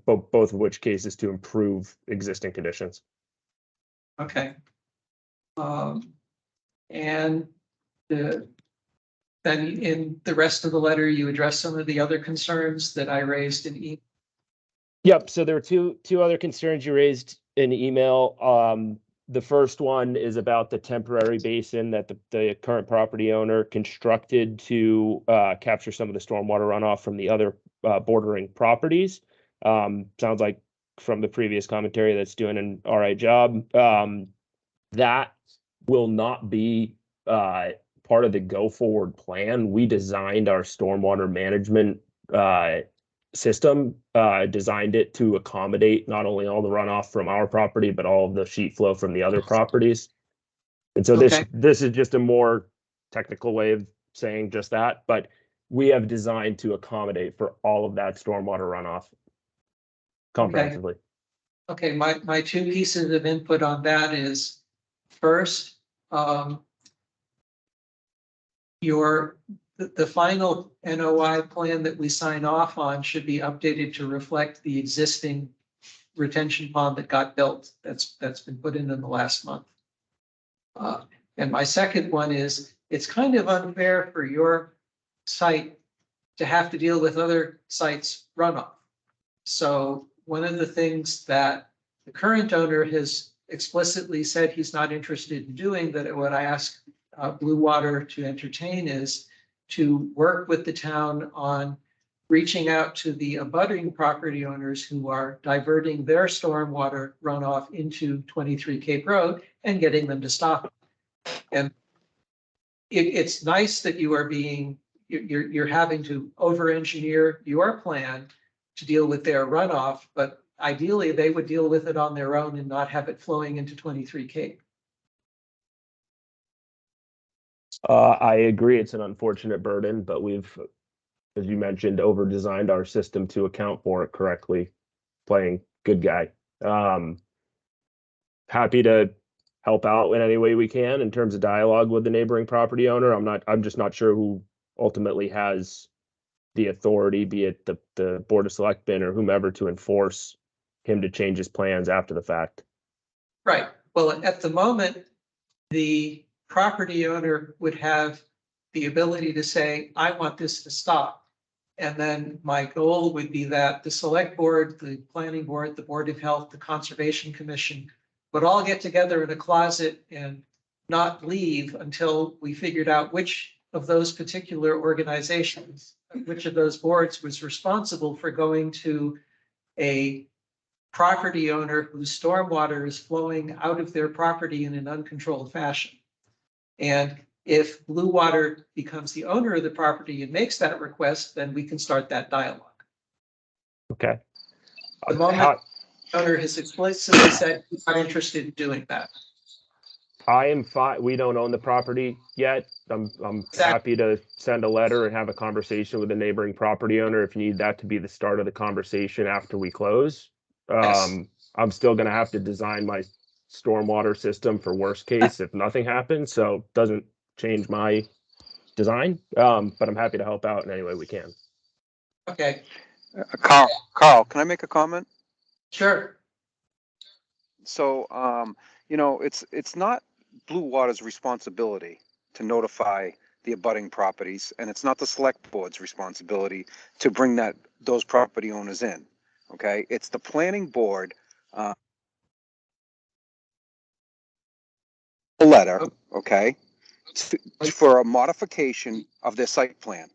both of which cases to improve existing conditions. Okay. And then in the rest of the letter, you address some of the other concerns that I raised in email. Yep. So there were two other concerns you raised in email. The first one is about the temporary basin that the current property owner constructed to capture some of the stormwater runoff from the other bordering properties. Sounds like from the previous commentary that's doing an all right job. That will not be part of the go forward plan. We designed our stormwater management system, designed it to accommodate not only all the runoff from our property, but all of the sheet flow from the other properties. And so this is just a more technical way of saying just that, but we have designed to accommodate for all of that stormwater runoff comprehensively. Okay, my two pieces of input on that is first, the final NOI plan that we sign off on should be updated to reflect the existing retention pond that got built. That's been put in the last month. And my second one is, it's kind of unfair for your site to have to deal with other sites' runoff. So one of the things that the current owner has explicitly said he's not interested in doing, that what I ask Blue Water to entertain is to work with the town on reaching out to the abutting property owners who are diverting their stormwater runoff into 23 Cape Road and getting them to stop. And it's nice that you're having to over-engineer your plan to deal with their runoff, but ideally they would deal with it on their own and not have it flowing into 23 Cape. I agree. It's an unfortunate burden, but we've, as you mentioned, over-designed our system to account for it correctly, playing good guy. Happy to help out in any way we can in terms of dialogue with the neighboring property owner. I'm just not sure who ultimately has the authority, be it the Board of Selectmen or whomever, to enforce him to change his plans after the fact. Right. Well, at the moment, the property owner would have the ability to say, I want this to stop. And then my goal would be that the select board, the planning board, the Board of Health, the Conservation Commission would all get together in a closet and not leave until we figured out which of those particular organizations, which of those boards was responsible for going to a property owner whose stormwater is flowing out of their property in an uncontrolled fashion. And if Blue Water becomes the owner of the property and makes that request, then we can start that dialogue. Okay. The moment the owner has explicitly said he's not interested in doing that. I am fine. We don't own the property yet. I'm happy to send a letter and have a conversation with the neighboring property owner if you need that to be the start of the conversation after we close. Yes. I'm still going to have to design my stormwater system for worst case if nothing happens, so it doesn't change my design, but I'm happy to help out in any way we can. Okay. Carl, can I make a comment? Sure. So, it's not Blue Water's responsibility to notify the abutting properties, and it's not the select board's responsibility to bring those property owners in. Okay, it's the planning board, a letter, okay, for a modification of their site plan.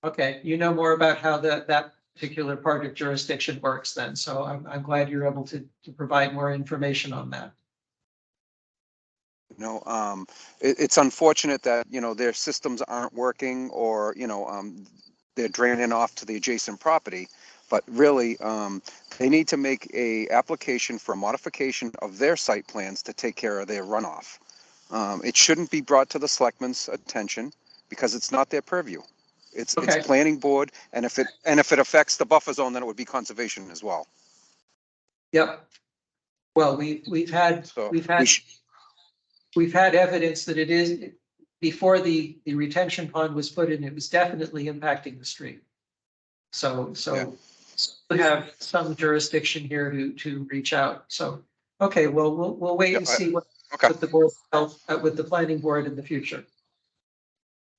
Okay, you know more about how that particular part of jurisdiction works then, so I'm glad you're able to provide more information on that. It's unfortunate that, their systems aren't working, or, they're draining off to the adjacent property. But really, they need to make a application for a modification of their site plans to take care of their runoff. It shouldn't be brought to the selectmen's attention because it's not their purview. It's planning board, and if it affects the buffer zone, then it would be conservation as well. Yep. Well, we've had evidence that it is, before the retention pond was put in, it was definitely impacting the street. So we have some jurisdiction here to reach out. So, okay, well, we'll wait and see what the board, with the planning board in the future.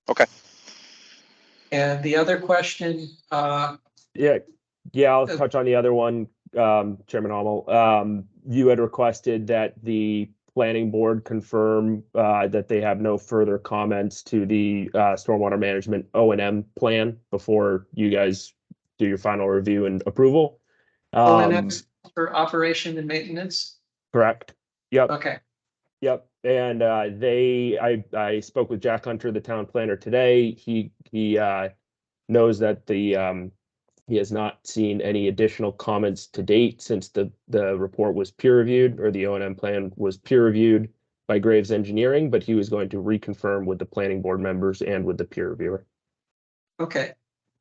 Okay. And the other question, I'll touch on the other one, Chairman Hummel. You had requested that the planning board confirm that they have no further comments to the stormwater management O&M plan before you guys do your final review and approval. O&M for operation and maintenance? Correct. Yep. Okay. Yep. And I spoke with Jack Hunter, the town planner, today. He knows that he has not seen any additional comments to date since the report was peer reviewed, or the O&M plan was peer reviewed by Graves Engineering, but he was going to reconfirm with the planning board members and with the peer reviewer. Okay.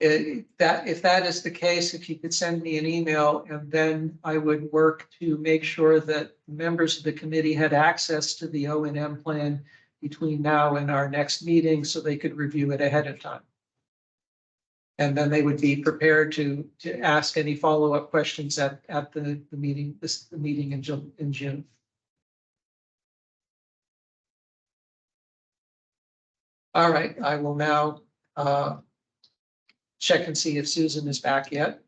If that is the case, if you could send me an email, and then I would work to make sure that members of the committee had access to the O&M plan between now and our next meeting, so they could review it ahead of time. And then they would be prepared to ask any follow-up questions at the meeting, the meeting in June. All right, I will now check and see if Susan is back yet.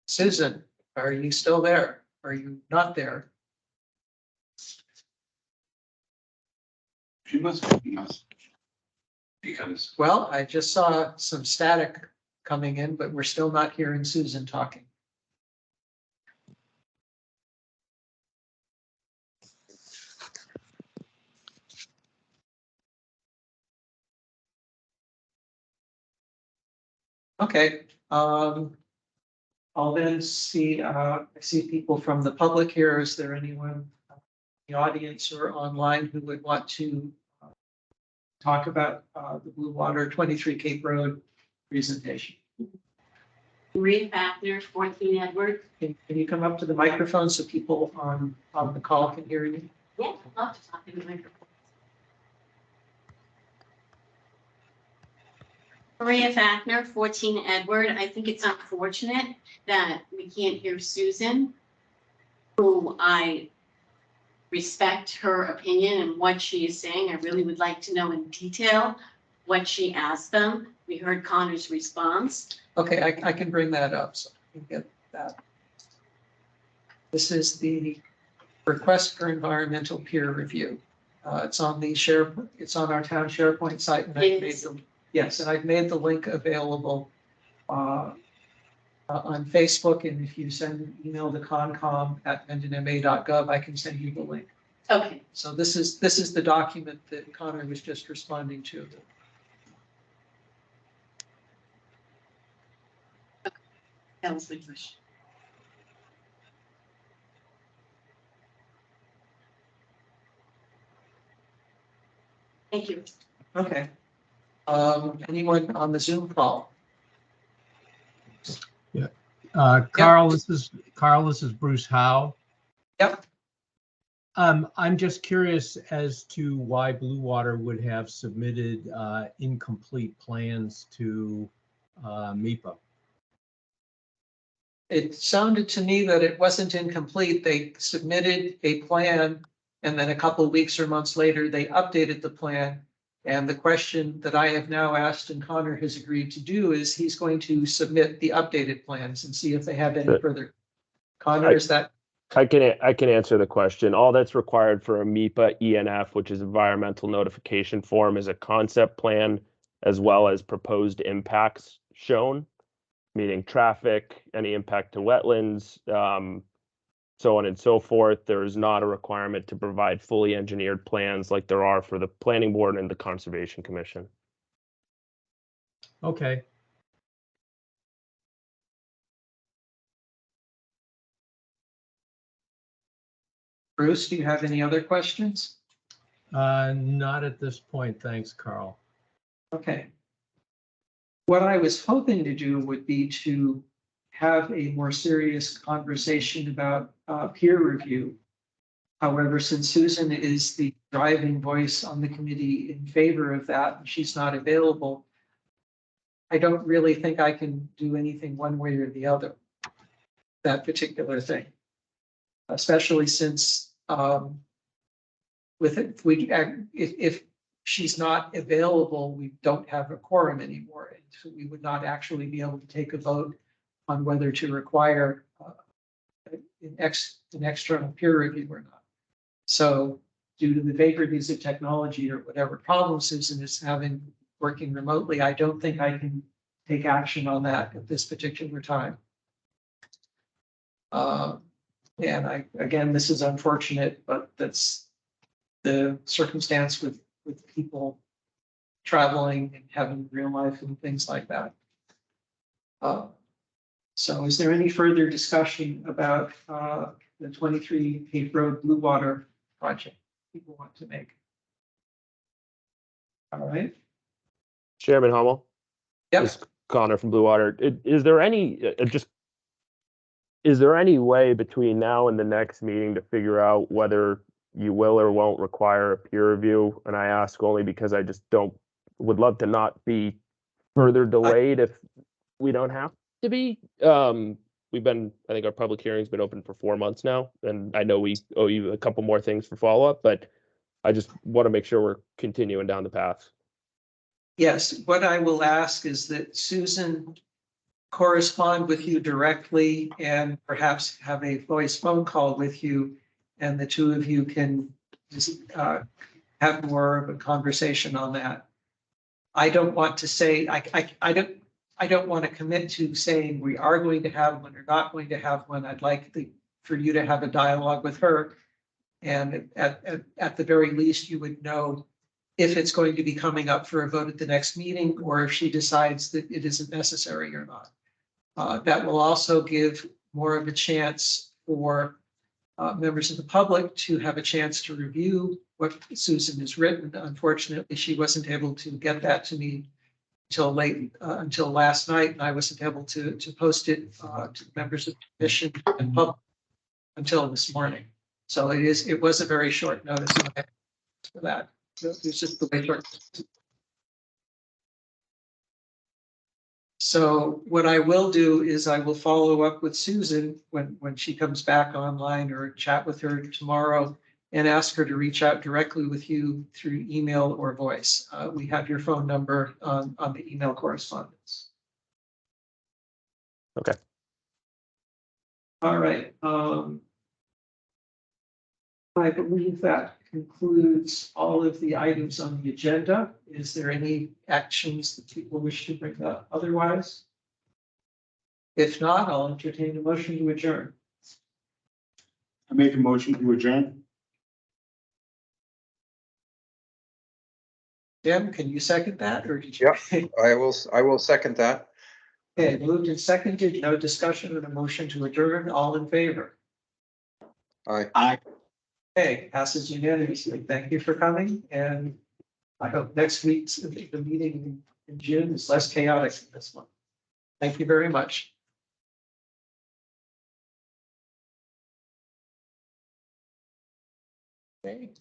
Susan, are you still there? Are you not there? She must be us. Because. Well, I just saw some static coming in, but we're still not hearing Susan talking. Okay, I'll then see, I see people from the public here. Is there anyone in the audience or online who would want to talk about the Blue Water 23 Cape Road presentation? Maria Fackner, 14 Edward. Can you come up to the microphone so people on the call can hear you? Yeah, I'd love to talk in the microphone. Maria Fackner, 14 Edward. I think it's unfortunate that we can't hear Susan, who I respect her opinion and what she is saying. I really would like to know in detail what she asked them. We heard Connor's response. Okay, I can bring that up so I can get that. This is the request for environmental peer review. It's on the it's on our town SharePoint site, and I've made them. Yes, and I've made the link available on Facebook, and if you send an email to concom@mendonma.gov, I can send you the link. Okay. So this is the document that Connor was just responding to. Okay. That was my question. Thank you. Okay. Anyone on the Zoom call? Yeah. Carl, this is Bruce Howe. Yep. I'm just curious as to why Blue Water would have submitted incomplete plans to MIPA. it sounded to me that it wasn't incomplete. They submitted a plan, and then a couple of weeks or months later, they updated the plan. And the question that I have now asked and Connor has agreed to do is he's going to submit the updated plans and see if they have any But further. Connor, is that? I can answer the question. All that's required for a MEPA ENF, which is environmental notification form, is a concept plan as well as proposed impacts shown, meaning traffic, any impact to wetlands, so on and so forth. There is not a requirement to provide fully engineered plans like there are for the Planning Board and the Conservation Commission. Okay. Bruce, do you have any other questions? Not at this point. Thanks, Carl. Okay. What I was hoping to do would be to have a more serious conversation about peer review. However, since Susan is the driving voice on the committee in favor of that, and she's not available, I don't really think I can do anything one way or the other, that particular thing. Especially since if she's not available, we don't have a quorum anymore. And so we would not actually be able to take a vote on whether to require an external peer review or not. So due to the vagaries of technology or whatever problem Susan is having working remotely, I don't think I can take action on that at this particular time. And again, this is unfortunate, but that's the circumstance with people traveling and having real life and things like that. So is there any further discussion about the 23 Cape Road Blue Water project people want to make? All right. Chairman Hummel? Yep. This is Connor from Blue Water. Is there any is there any way between now and the next meeting to figure out whether you will or won't require a peer review? And I ask only because I just would love to not be further delayed if we don't have to be. I think our public hearing's been open for 4 months now, and I know we owe you a couple more things for follow-up, but I just want to make sure we're continuing down the path. Yes, what I will ask is that Susan correspond with you directly and perhaps have a voice phone call with you, and the two of you can have more of a conversation on that. I don't want to say, I don't want to commit to saying we are going to have one or not going to have one. I'd like for you to have a dialogue with her. And at the very least, you would know if it's going to be coming up for a vote at the next meeting, or if she decides that it isn't necessary or not. That will also give more of a chance for members of the public to have a chance to review what Susan has written. Unfortunately, she wasn't able to get that to me until last night, and I wasn't able to post it to the members of the commission and public until this morning. So it was a very short notice for that. So it's just the way short. So what I will do is I will follow up with Susan when she comes back online, or chat with her tomorrow and ask her to reach out directly with you through email or voice. We have your phone number on the email correspondence. Okay. All right. I believe that concludes all of the items on the agenda. Is there any actions that people wish to bring up otherwise? If not, I'll entertain a motion to adjourn. I make a motion to adjourn. Jim, can you second that, or did you? Yep, I will second that. Okay, moved and seconded, no discussion on a motion to adjourn, all in favor? Aye. Aye. Okay, passes unanimously. Thank you for coming, and I hope next week's the meeting in June is less chaotic than this one. Thank you very much. Okay.